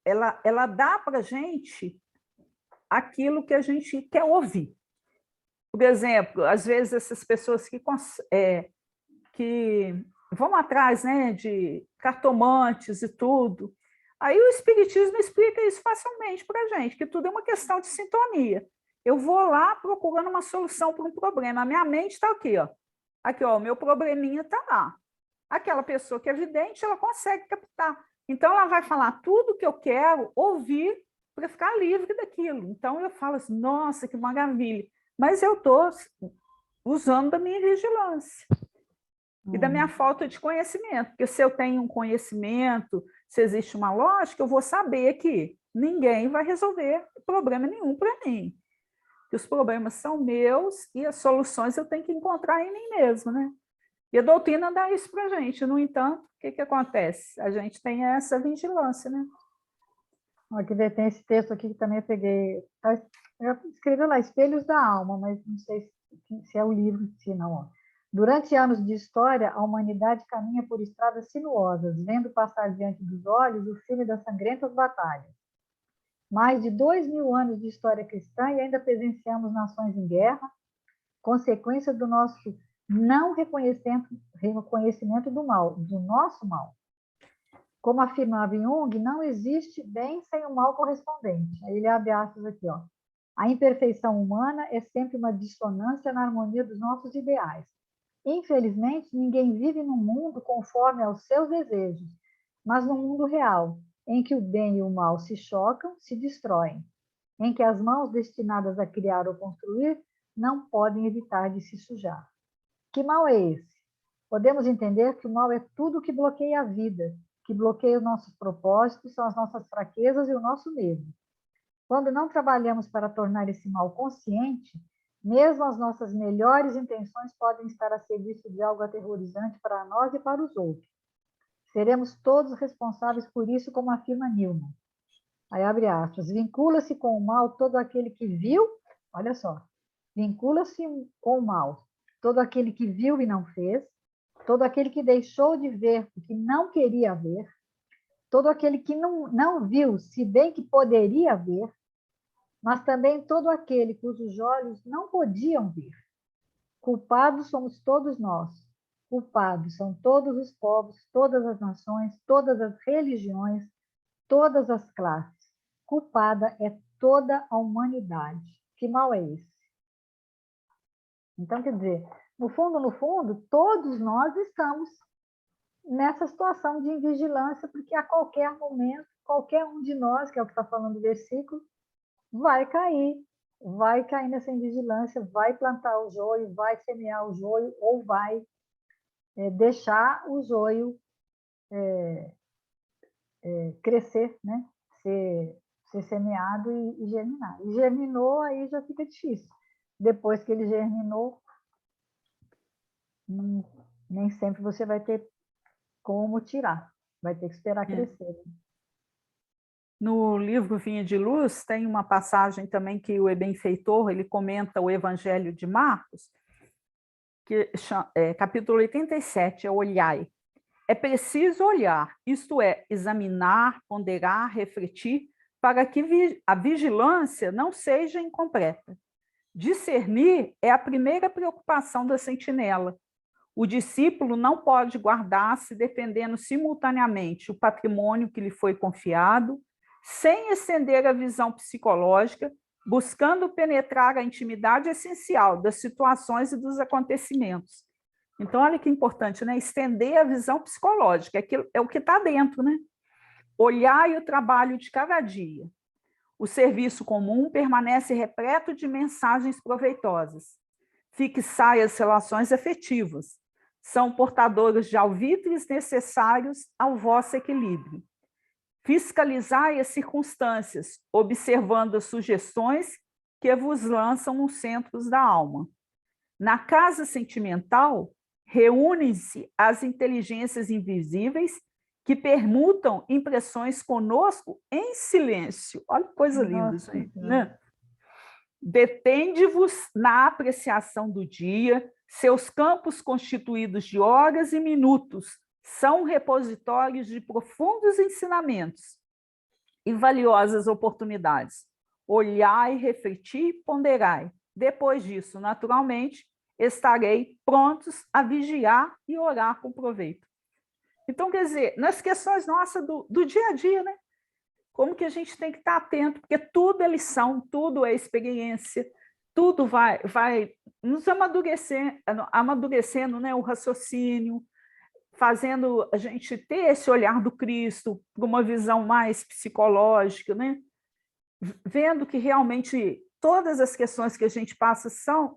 ela dá para a gente aquilo que a gente quer ouvir. Por exemplo, às vezes essas pessoas que vão atrás, né, de cartomantes e tudo, aí o Espiritismo explica isso facilmente para a gente, que tudo é uma questão de sintonia. Eu vou lá procurando uma solução para um problema. A minha mente está aqui, ó. Aqui, ó, o meu probleminha está lá. Aquela pessoa que é vidente, ela consegue captar. Então, ela vai falar tudo que eu quero ouvir para ficar livre daquilo. Então, eu falo assim, nossa, que maravilha. Mas eu estou usando da minha vigilância e da minha falta de conhecimento. Porque se eu tenho um conhecimento, se existe uma lógica, eu vou saber que ninguém vai resolver problema nenhum para mim. que os problemas são meus e as soluções eu tenho que encontrar em mim mesmo, né? E a doutrina dá isso para a gente. No entanto, o que acontece? A gente tem essa vigilância, né? Aqui tem esse texto aqui que também eu peguei. Eu escrevi lá, Espelhos da Alma, mas não sei se é o livro em si, não. Ó. Durante anos de história, a humanidade caminha por estradas sinuosas, vendo passar diante dos olhos o filme das sangrentas batalhas. Mais de 2.000 anos de história cristã e ainda presenciamos nações em guerra, consequência do nosso não reconhecimento do mal, do nosso mal. Como afirmava Jung, não existe bem sem o mal correspondente. Aí ele abre aspas aqui, ó. A imperfeição humana é sempre uma dissonância na harmonia dos nossos ideais. Infelizmente, ninguém vive num mundo conforme aos seus desejos, mas num mundo real, em que o bem e o mal se chocam, se destroem, em que as mãos destinadas a criar ou construir não podem evitar de se sujar. Que mal é esse? Podemos entender que o mal é tudo que bloqueia a vida, que bloqueia os nossos propósitos, são as nossas fraquezas e o nosso medo. Quando não trabalhamos para tornar esse mal consciente, mesmo as nossas melhores intenções podem estar a serviço de algo aterrorizante para nós e para os outros. Seremos todos responsáveis por isso, como afirma Newman. Aí abre aspas. Vincula-se com o mal todo aquele que viu, olha só, vincula-se com o mal todo aquele que viu e não fez, todo aquele que deixou de ver o que não queria ver, todo aquele que não viu, se bem que poderia ver, mas também todo aquele cujos olhos não podiam ver. Culpados somos todos nós. Culpados são todos os povos, todas as nações, todas as religiões, todas as classes. Culpada é toda a humanidade. Que mal é esse? Então, quer dizer, no fundo, todos nós estamos nessa situação de invigilância, porque a qualquer momento, qualquer um de nós, que é o que está falando o versículo, vai cair nessa invigilância, vai plantar o joio, vai semear o joio, ou vai deixar o joio crescer, né? Ser semeado e germinar. E germinou, aí já fica difícil. Depois que ele germinou, nem sempre você vai ter como tirar, vai ter que esperar crescer. No livro Vinha de Luz, tem uma passagem também que o benfeitor, ele comenta o Evangelho de Marcos, que capítulo 87, é Olhai. É preciso olhar, isto é, examinar, ponderar, refletir, para que a vigilância não seja incompleta. Discernir é a primeira preocupação da sentinela. O discípulo não pode guardar-se defendendo simultaneamente o patrimônio que lhe foi confiado, sem estender a visão psicológica, buscando penetrar a intimidade essencial das situações e dos acontecimentos. Então, olha que importante, né? Estender a visão psicológica, é o que está dentro, né? Olhar o trabalho de cada dia. O serviço comum permanece repleto de mensagens proveitosas. Fixai as relações afetivas. São portadores de alvitres necessários ao vosso equilíbrio. Fiscalizai as circunstâncias, observando as sugestões que vos lançam nos centros da alma. Na casa sentimental, reúnem-se as inteligências invisíveis que permutam impressões conosco em silêncio. Olha que coisa linda, gente, né? Detende-vos na apreciação do dia, seus campos constituídos de horas e minutos são repositórios de profundos ensinamentos e valiosas oportunidades. Olhai, refleti, ponderai. Depois disso, naturalmente, estarei prontos a vigiar e orar com proveito. Então, quer dizer, nas questões nossas do dia a dia, né? Como que a gente tem que estar atento, porque tudo é lição, tudo é experiência, tudo vai nos amadurecendo, né, o raciocínio, fazendo a gente ter esse olhar do Cristo, para uma visão mais psicológica, né? Vendo que realmente todas as questões que a gente passa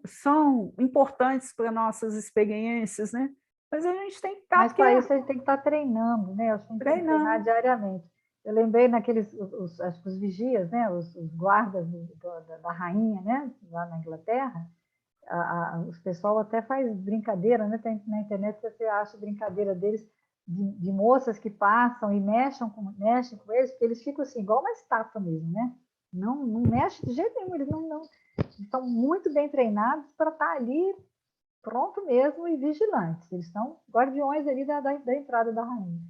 são importantes para nossas experiências, né? Mas a gente tem que estar... Mas para isso a gente tem que estar treinando, né? A gente tem que treinar diariamente. Eu lembrei naqueles, acho que os vigias, né? Os guardas da rainha, né? Lá na Inglaterra, os pessoal até faz brincadeira, né? Tem, na internet você acha brincadeira deles de moças que passam e mexem com eles, porque eles ficam assim, igual uma estátua mesmo, né? Não mexe de jeito nenhum, eles não estão muito bem treinados para estar ali pronto mesmo e vigilantes. Eles são guardiões ali da entrada da rainha.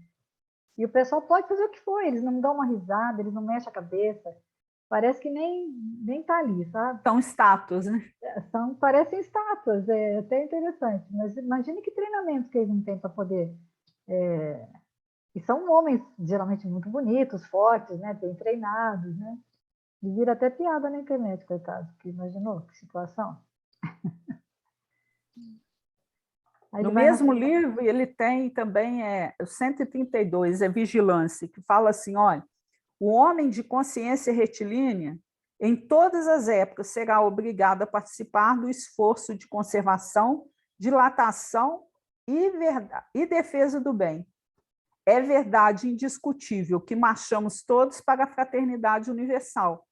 E o pessoal pode fazer o que for, eles não dão uma risada, eles não mexem a cabeça. Parece que nem tá ali, sabe? São estátuas, né? Parecem estátuas, é até interessante. Mas imagine que treinamento que eles não têm para poder. E são homens geralmente muito bonitos, fortes, né? Bem treinados, né? E vira até piada na internet, coitado. Que imaginou que situação? Aí No ele vai na mesmo livro, ele tem também o 132, Vigilância, que fala assim, olha, o homem de consciência retilínea, em todas as épocas, será obrigado a participar do esforço de conservação, dilatação e defesa do bem. É verdade indiscutível que marchamos todos para a fraternidade universal,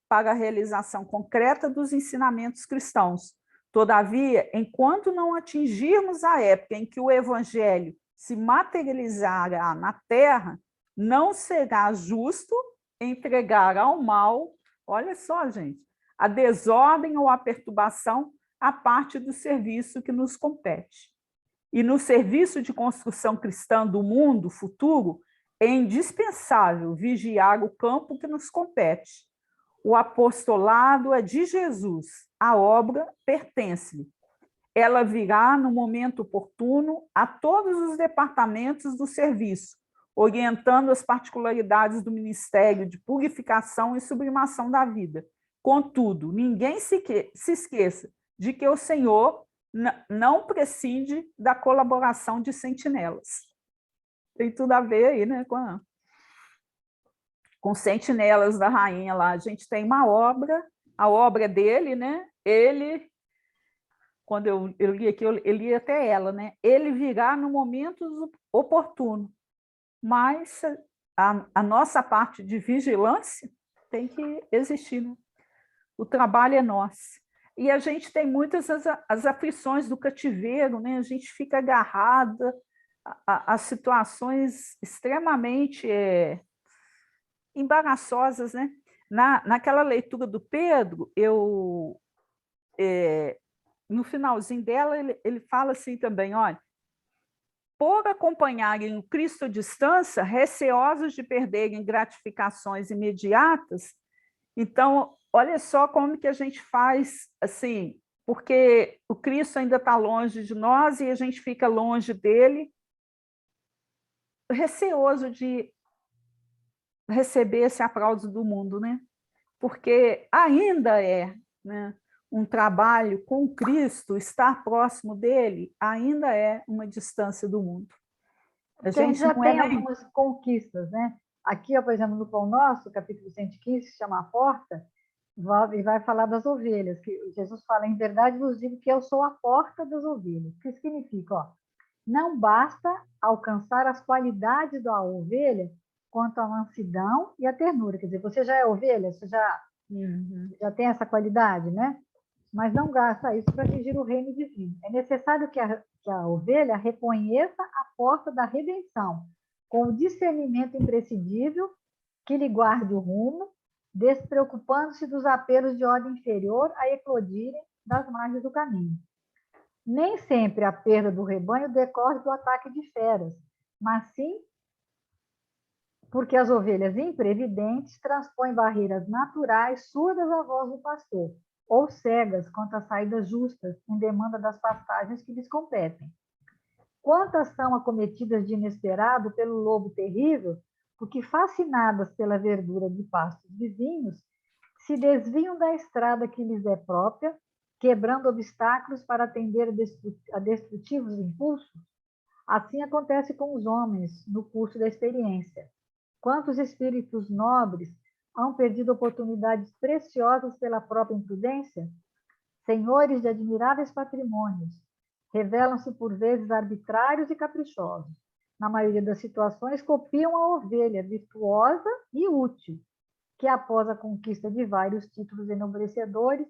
para a realização concreta dos ensinamentos cristãos. Todavia, enquanto não atingirmos a época em que o evangelho se materializará na terra, não será justo entregar ao mal, olha só, gente, a desordem ou a perturbação a parte do serviço que nos compete. E no serviço de construção cristã do mundo futuro, é indispensável vigiar o campo que nos compete. O apostolado é de Jesus, a obra pertence-lhe. Ela virá no momento oportuno a todos os departamentos do serviço, orientando as particularidades do ministério de purificação e sublimação da vida. Contudo, ninguém se esqueça de que o Senhor não prescinde da colaboração de sentinelas. Tem tudo a ver aí, né, com Sentinelas da Rainha lá. A gente tem uma obra, a obra dele, né? Ele, quando eu li aqui, eu li até ela, né? Ele virá no momento oportuno, mas a nossa parte de vigilância tem que existir, né? O trabalho é nosso. E a gente tem muitas as aflições do cativeiro, né? A gente fica agarrada a situações extremamente embaraçosas, né? Naquela leitura do Pedro, no finalzinho dela, ele fala assim também, olha, por acompanharem o Cristo à distância, receosos de perderem gratificações imediatas, então, olha só como que a gente faz, assim, porque o Cristo ainda está longe de nós e a gente fica longe dele, receoso de receber esse aplauso do mundo, né? Porque ainda é, né, um trabalho com Cristo, estar próximo dele, ainda é uma distância do mundo. Porque a gente já não é tem nem... algumas conquistas, né? Aqui, por exemplo, no Pão Nosso, capítulo 115, se chama A Porta, e vai falar das ovelhas, que Jesus fala, em verdade vos digo que eu sou a porta das ovelhas. O que significa? Ó, não basta alcançar as qualidades da ovelha quanto a mansidão e a ternura. Quer dizer, você já é ovelha, você já tem essa qualidade, né? Mas não gasta isso para atingir o reino divino. É necessário que a ovelha reconheça a porta da redenção, com o discernimento imprescindível que lhe guarde o rumo, despreocupando-se dos apelos de ordem inferior a eclodirem das margens do caminho. Nem sempre a perda do rebanho decorre do ataque de feras, mas sim porque as ovelhas imprevidentes transpõem barreiras naturais surdas à voz do pastor, ou cegas quanto às saídas justas em demanda das pastagens que lhes competem. Quantas são acometidas de inesperado pelo lobo terrível, porque, fascinadas pela verdura de pastos vizinhos, se desviam da estrada que lhes é própria, quebrando obstáculos para atender a destrutivos impulsos? Assim acontece com os homens no curso da experiência. Quantos espíritos nobres hão perdido oportunidades preciosas pela própria imprudência? Senhores de admiráveis patrimônios, revelam-se por vezes arbitrários e caprichosos, na maioria das situações, copiam a ovelha virtuosa e útil, que após a conquista de vários títulos enobrecedores,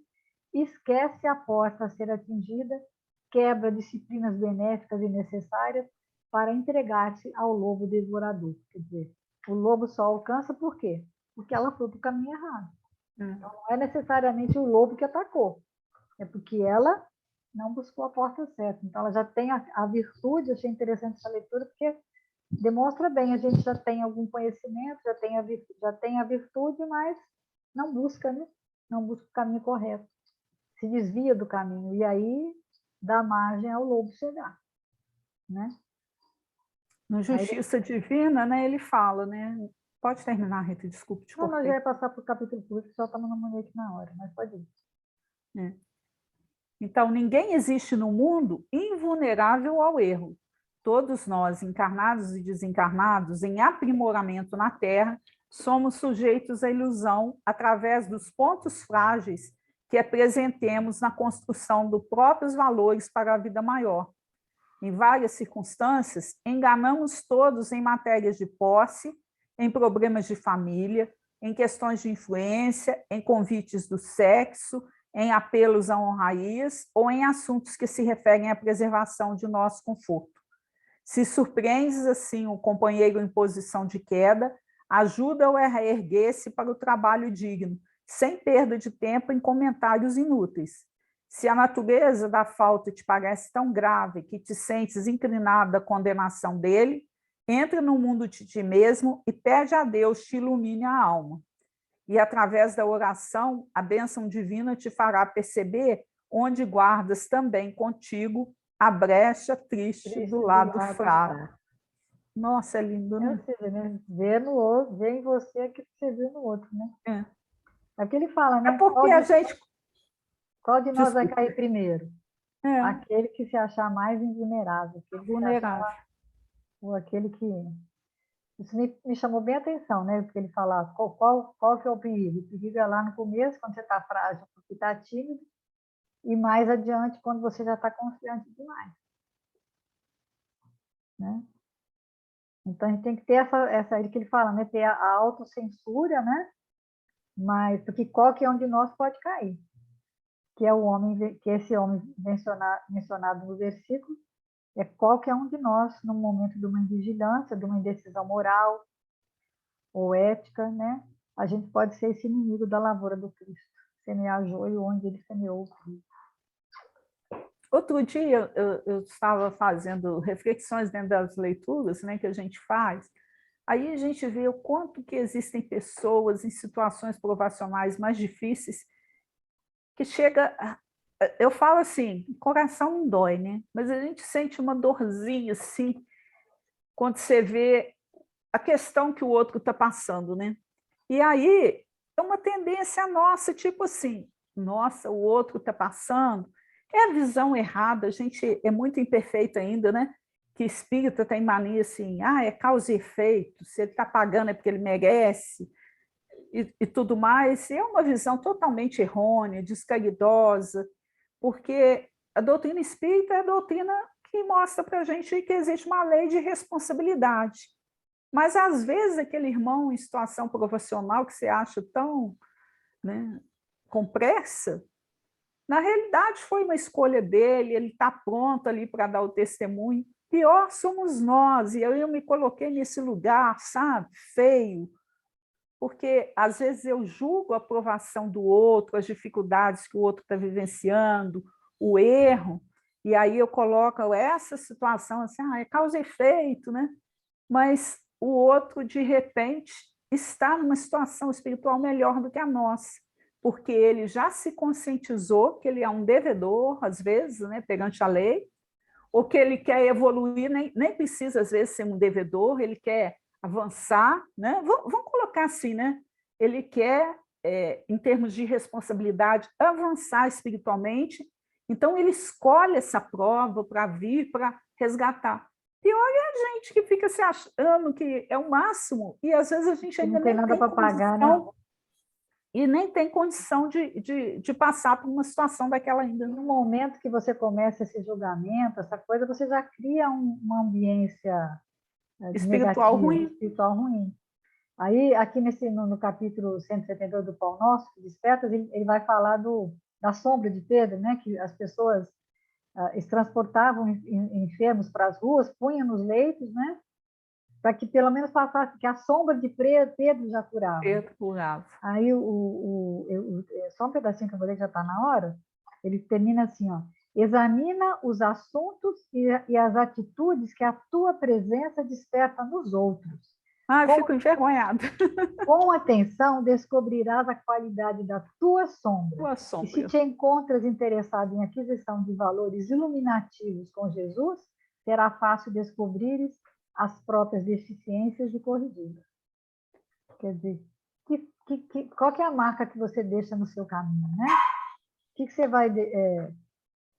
esquece a porta a ser atingida, quebra disciplinas benéficas e necessárias para entregar-se ao lobo devorador. Quer dizer, o lobo só alcança por quê? Porque ela foi para o caminho errado. Então, não é necessariamente o lobo que atacou, é porque ela não buscou a porta certa. Então, ela já tem a virtude. Achei interessante essa leitura, porque demonstra bem, a gente já tem algum conhecimento, já tem a virtude, mas não busca, né? Não busca o caminho correto, se desvia do caminho, e aí dá margem ao lobo chegar, né? No Justiça Divina, né, ele fala, né? Pode terminar, Rita, desculpe, te Não, nós já cortei. ia passar para o capítulo público, só estamos no momento aqui na hora, mas pode ir. É. Então, ninguém existe no mundo invulnerável ao erro. Todos nós, encarnados e desencarnados, em aprimoramento na Terra, somos sujeitos à ilusão através dos pontos frágeis que apresentemos na construção dos próprios valores para a vida maior. Em várias circunstâncias, enganamos todos em matérias de posse, em problemas de família, em questões de influência, em convites do sexo, em apelos a honrarias ou em assuntos que se referem à preservação de nosso conforto. Se surpreendes assim o companheiro em posição de queda, ajuda-o a erguer-se para o trabalho digno, sem perda de tempo em comentários inúteis. Se a natureza da falta te parece tão grave que te sentes inclinado à condenação dele, entra no mundo de ti mesmo e pede a Deus te ilumine a alma. E, através da oração, a bênção divina te fará perceber onde guardas também contigo a brecha triste do lado fraco. Nossa, é lindo, né? Ou seja, né? Vê no outro, vê em você aquilo que você viu no outro, né? É o que ele fala, É né? porque a gente... Qual de nós vai Desculpa. cair primeiro? Aquele que se achar mais invulnerável, aquele que se achar, ou aquele que... Isso me chamou bem a atenção, né? Porque ele fala, qual que é o perigo? O perigo é lá no começo, quando você está frágil, porque está tímido, e mais adiante, quando você já está confiante demais, né? Então, a gente tem que ter essa que ele fala, né? Ter a autocensura, né? Mas, porque qualquer um de nós pode cair, que é o homem, que esse homem mencionado no versículo, é qualquer um de nós, no momento de uma invigilância, de uma indecisão moral ou ética, né? A gente pode ser esse inimigo da lavoura do Cristo, semear joio onde ele semeou o trigo. Outro dia, eu estava fazendo reflexões dentro das leituras, né, que a gente faz, aí a gente vê o quanto que existem pessoas em situações provacionais mais difíceis, que chega... Eu falo assim, o coração não dói, né? Mas a gente sente uma dorzinha, assim, quando você vê a questão que o outro está passando, né? E aí, é uma tendência nossa, tipo assim, nossa, o outro está passando. É a visão errada, a gente é muito imperfeito ainda, né? Que espírita tem mania assim, é causa e efeito, se ele está pagando é porque ele merece, e tudo mais. E é uma visão totalmente errônea, descaridosa, porque a doutrina espírita é a doutrina que mostra para a gente que existe uma lei de responsabilidade. Mas, às vezes, aquele irmão em situação provacional que você acha tão, né, com pressa, na realidade foi uma escolha dele, ele está pronto ali para dar o testemunho. Pior somos nós, e eu me coloquei nesse lugar, sabe, feio, porque às vezes eu julgo a aprovação do outro, as dificuldades que o outro está vivenciando, o erro, e aí eu coloco essa situação assim, é causa e efeito, né? Mas o outro, de repente, está numa situação espiritual melhor do que a nossa, porque ele já se conscientizou que ele é um devedor, às vezes, né, perante a lei, ou que ele quer evoluir, nem precisa, às vezes, ser um devedor, ele quer avançar, né? Vamos colocar assim, né? Ele quer, em termos de responsabilidade, avançar espiritualmente, então ele escolhe essa prova para vir, para resgatar. Pior é a gente que fica se achando que é o máximo, e às vezes a gente ainda não tem nada para pagar, né? E nem tem condição de passar por uma situação daquela ainda. No momento que você começa esse julgamento, essa coisa, você já cria uma ambiência espiritual ruim. Espiritual ruim. Aí, aqui no capítulo 172 do Pão Nosso, Despertas, ele vai falar da sombra de Pedro, né? Que as pessoas eles transportavam enfermos para as ruas, punham nos leitos, né? Para que pelo menos passasse, que a sombra de Pedro já curava. Pedro curava. Aí, só um pedacinho que eu vou ler, já está na hora, ele termina assim, ó. Examina os assuntos e as atitudes que a tua presença desperta nos outros. Eu fico envergonhada. Com atenção, descobrirás a qualidade da tua sombra. Tua sombra. E se te encontras interessado em aquisição de valores iluminativos com Jesus, será fácil descobrir as próprias deficiências e corrigi-las. Quer dizer, qual que é a marca que você deixa no seu caminho, né? O que você vai... quer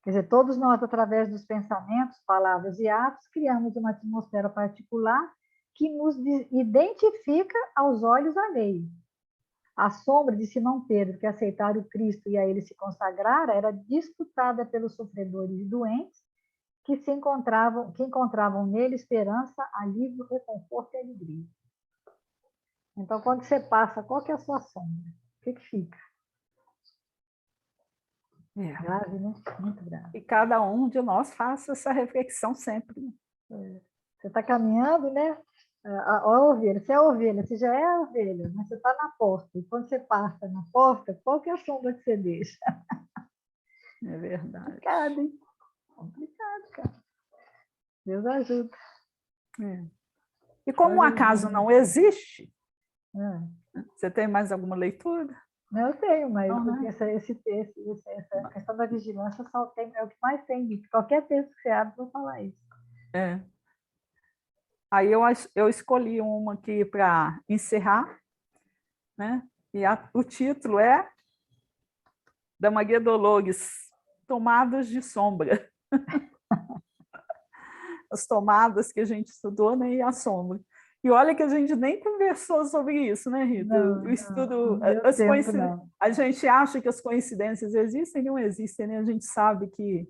dizer, todos nós, através dos pensamentos, palavras e atos, criamos uma atmosfera particular que nos identifica aos olhos alheios. A sombra de Simão Pedro, que aceitara o Cristo e a ele se consagrara, era disputada pelos sofredores e doentes que encontravam nele esperança, alívio, reconforto e alegria. Então, quando você passa, qual que é a sua sombra? O que fica? Grave, né? Muito grave. E cada um de nós faça essa reflexão sempre. Você está caminhando, né? A ovelha, você é a ovelha, você já é a ovelha, mas você está na porta. E quando você passa na porta, qual que é a sombra que você deixa? É verdade. Complicado, hein? Complicado, cara. Deus ajuda. E como o acaso não existe, você tem mais alguma leitura? Não, eu tenho, mas essa questão da vigilância só tem, é o que mais tem. Qualquer texto que você abre, eu vou falar isso. Aí eu escolhi uma aqui para encerrar, né? E o título é da Maria Dolores, Tomadas de Sombra. As tomadas que a gente estudou, né? E a sombra. E olha que a gente nem conversou sobre isso, né, Rita? Não, o estudo, não. A gente acha que as coincidências existem, não existem, né? A gente sabe que...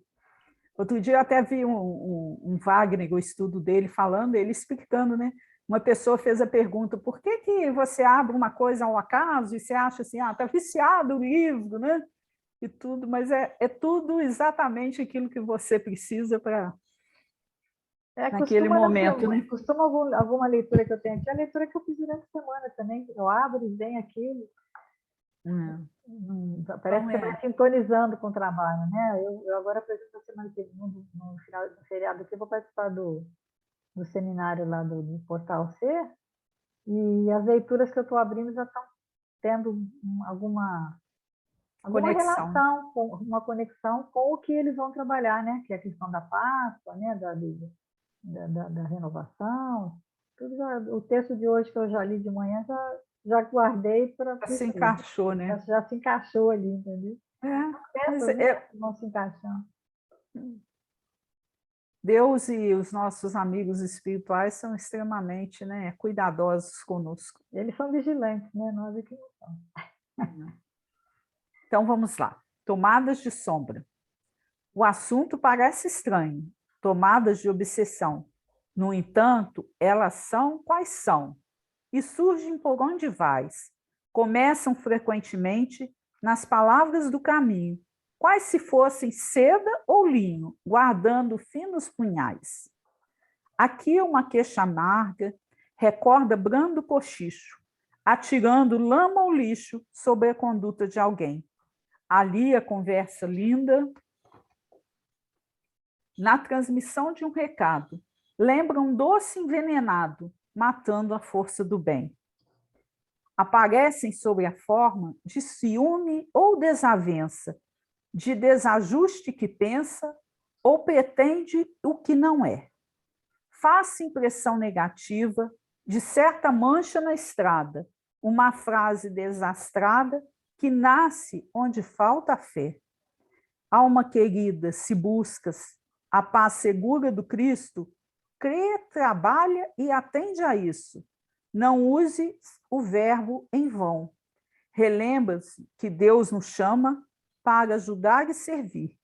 Outro dia eu até vi um Wagner, o estudo dele, falando, ele explicando, né? Uma pessoa fez a pergunta, por que você abre uma coisa ao acaso e você acha assim, está viciado o livro, né? E tudo, mas é tudo exatamente aquilo que você precisa para... naquele momento, né? Costuma alguma leitura que eu tenho aqui, a leitura que eu fiz durante a semana também, eu abro e vem aquilo. Parece que você vai sintonizando com o trabalho, né? Eu agora, por exemplo, a semana que vem, no final do feriado aqui, eu vou participar do seminário lá do Portal C, e as leituras que eu estou abrindo já estão tendo alguma relação, uma conexão com o que eles vão trabalhar, né? Que é a questão da Páscoa, né? Da renovação. O texto de hoje que eu já li de manhã, já guardei para... Já se encaixou, né? Já se encaixou ali, entendeu? Vão se encaixando. Deus e os nossos amigos espirituais são extremamente, né, cuidadosos conosco. Eles são vigilantes, né? Nós aqui não somos. Então, vamos lá. Tomadas de sombra. O assunto parece estranho. Tomadas de obsessão. No entanto, elas são quais são? E surgem por onde vais. Começam frequentemente nas palavras do caminho, quais se fossem seda ou linho, guardando finos punhais. Aqui uma queixa amarga recorda brando cochicho, atirando lama ou lixo sobre a conduta de alguém. Ali a conversa linda, na transmissão de um recado, lembra um doce envenenado, matando a força do bem. Aparecem sob a forma de ciúme ou desavença, de desajuste que pensa ou pretende o que não é. Faz impressão negativa de certa mancha na estrada, uma frase desastrada que nasce onde falta a fé. Alma querida, se buscas a paz segura do Cristo, crê, trabalha e atende a isso. Não use o verbo em vão. Relembra-se que Deus nos chama para ajudar e servir,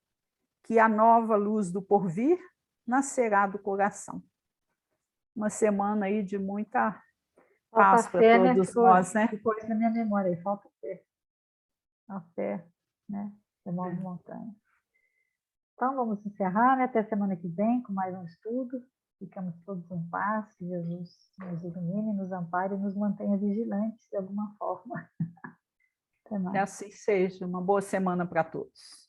que a nova luz do porvir nascerá do coração. uma semana aí de muita Falta paz a para fé, né? todos nós, né? Ficou isso na minha memória aí, falta a fé, né? Você move É. montanha. Então, vamos encerrar, né? Até semana que vem com mais um estudo. Ficamos todos em paz, que Jesus nos ilumine, nos ampare e nos mantenha vigilantes de alguma forma. Até Que mais. assim seja. Uma boa semana para todos.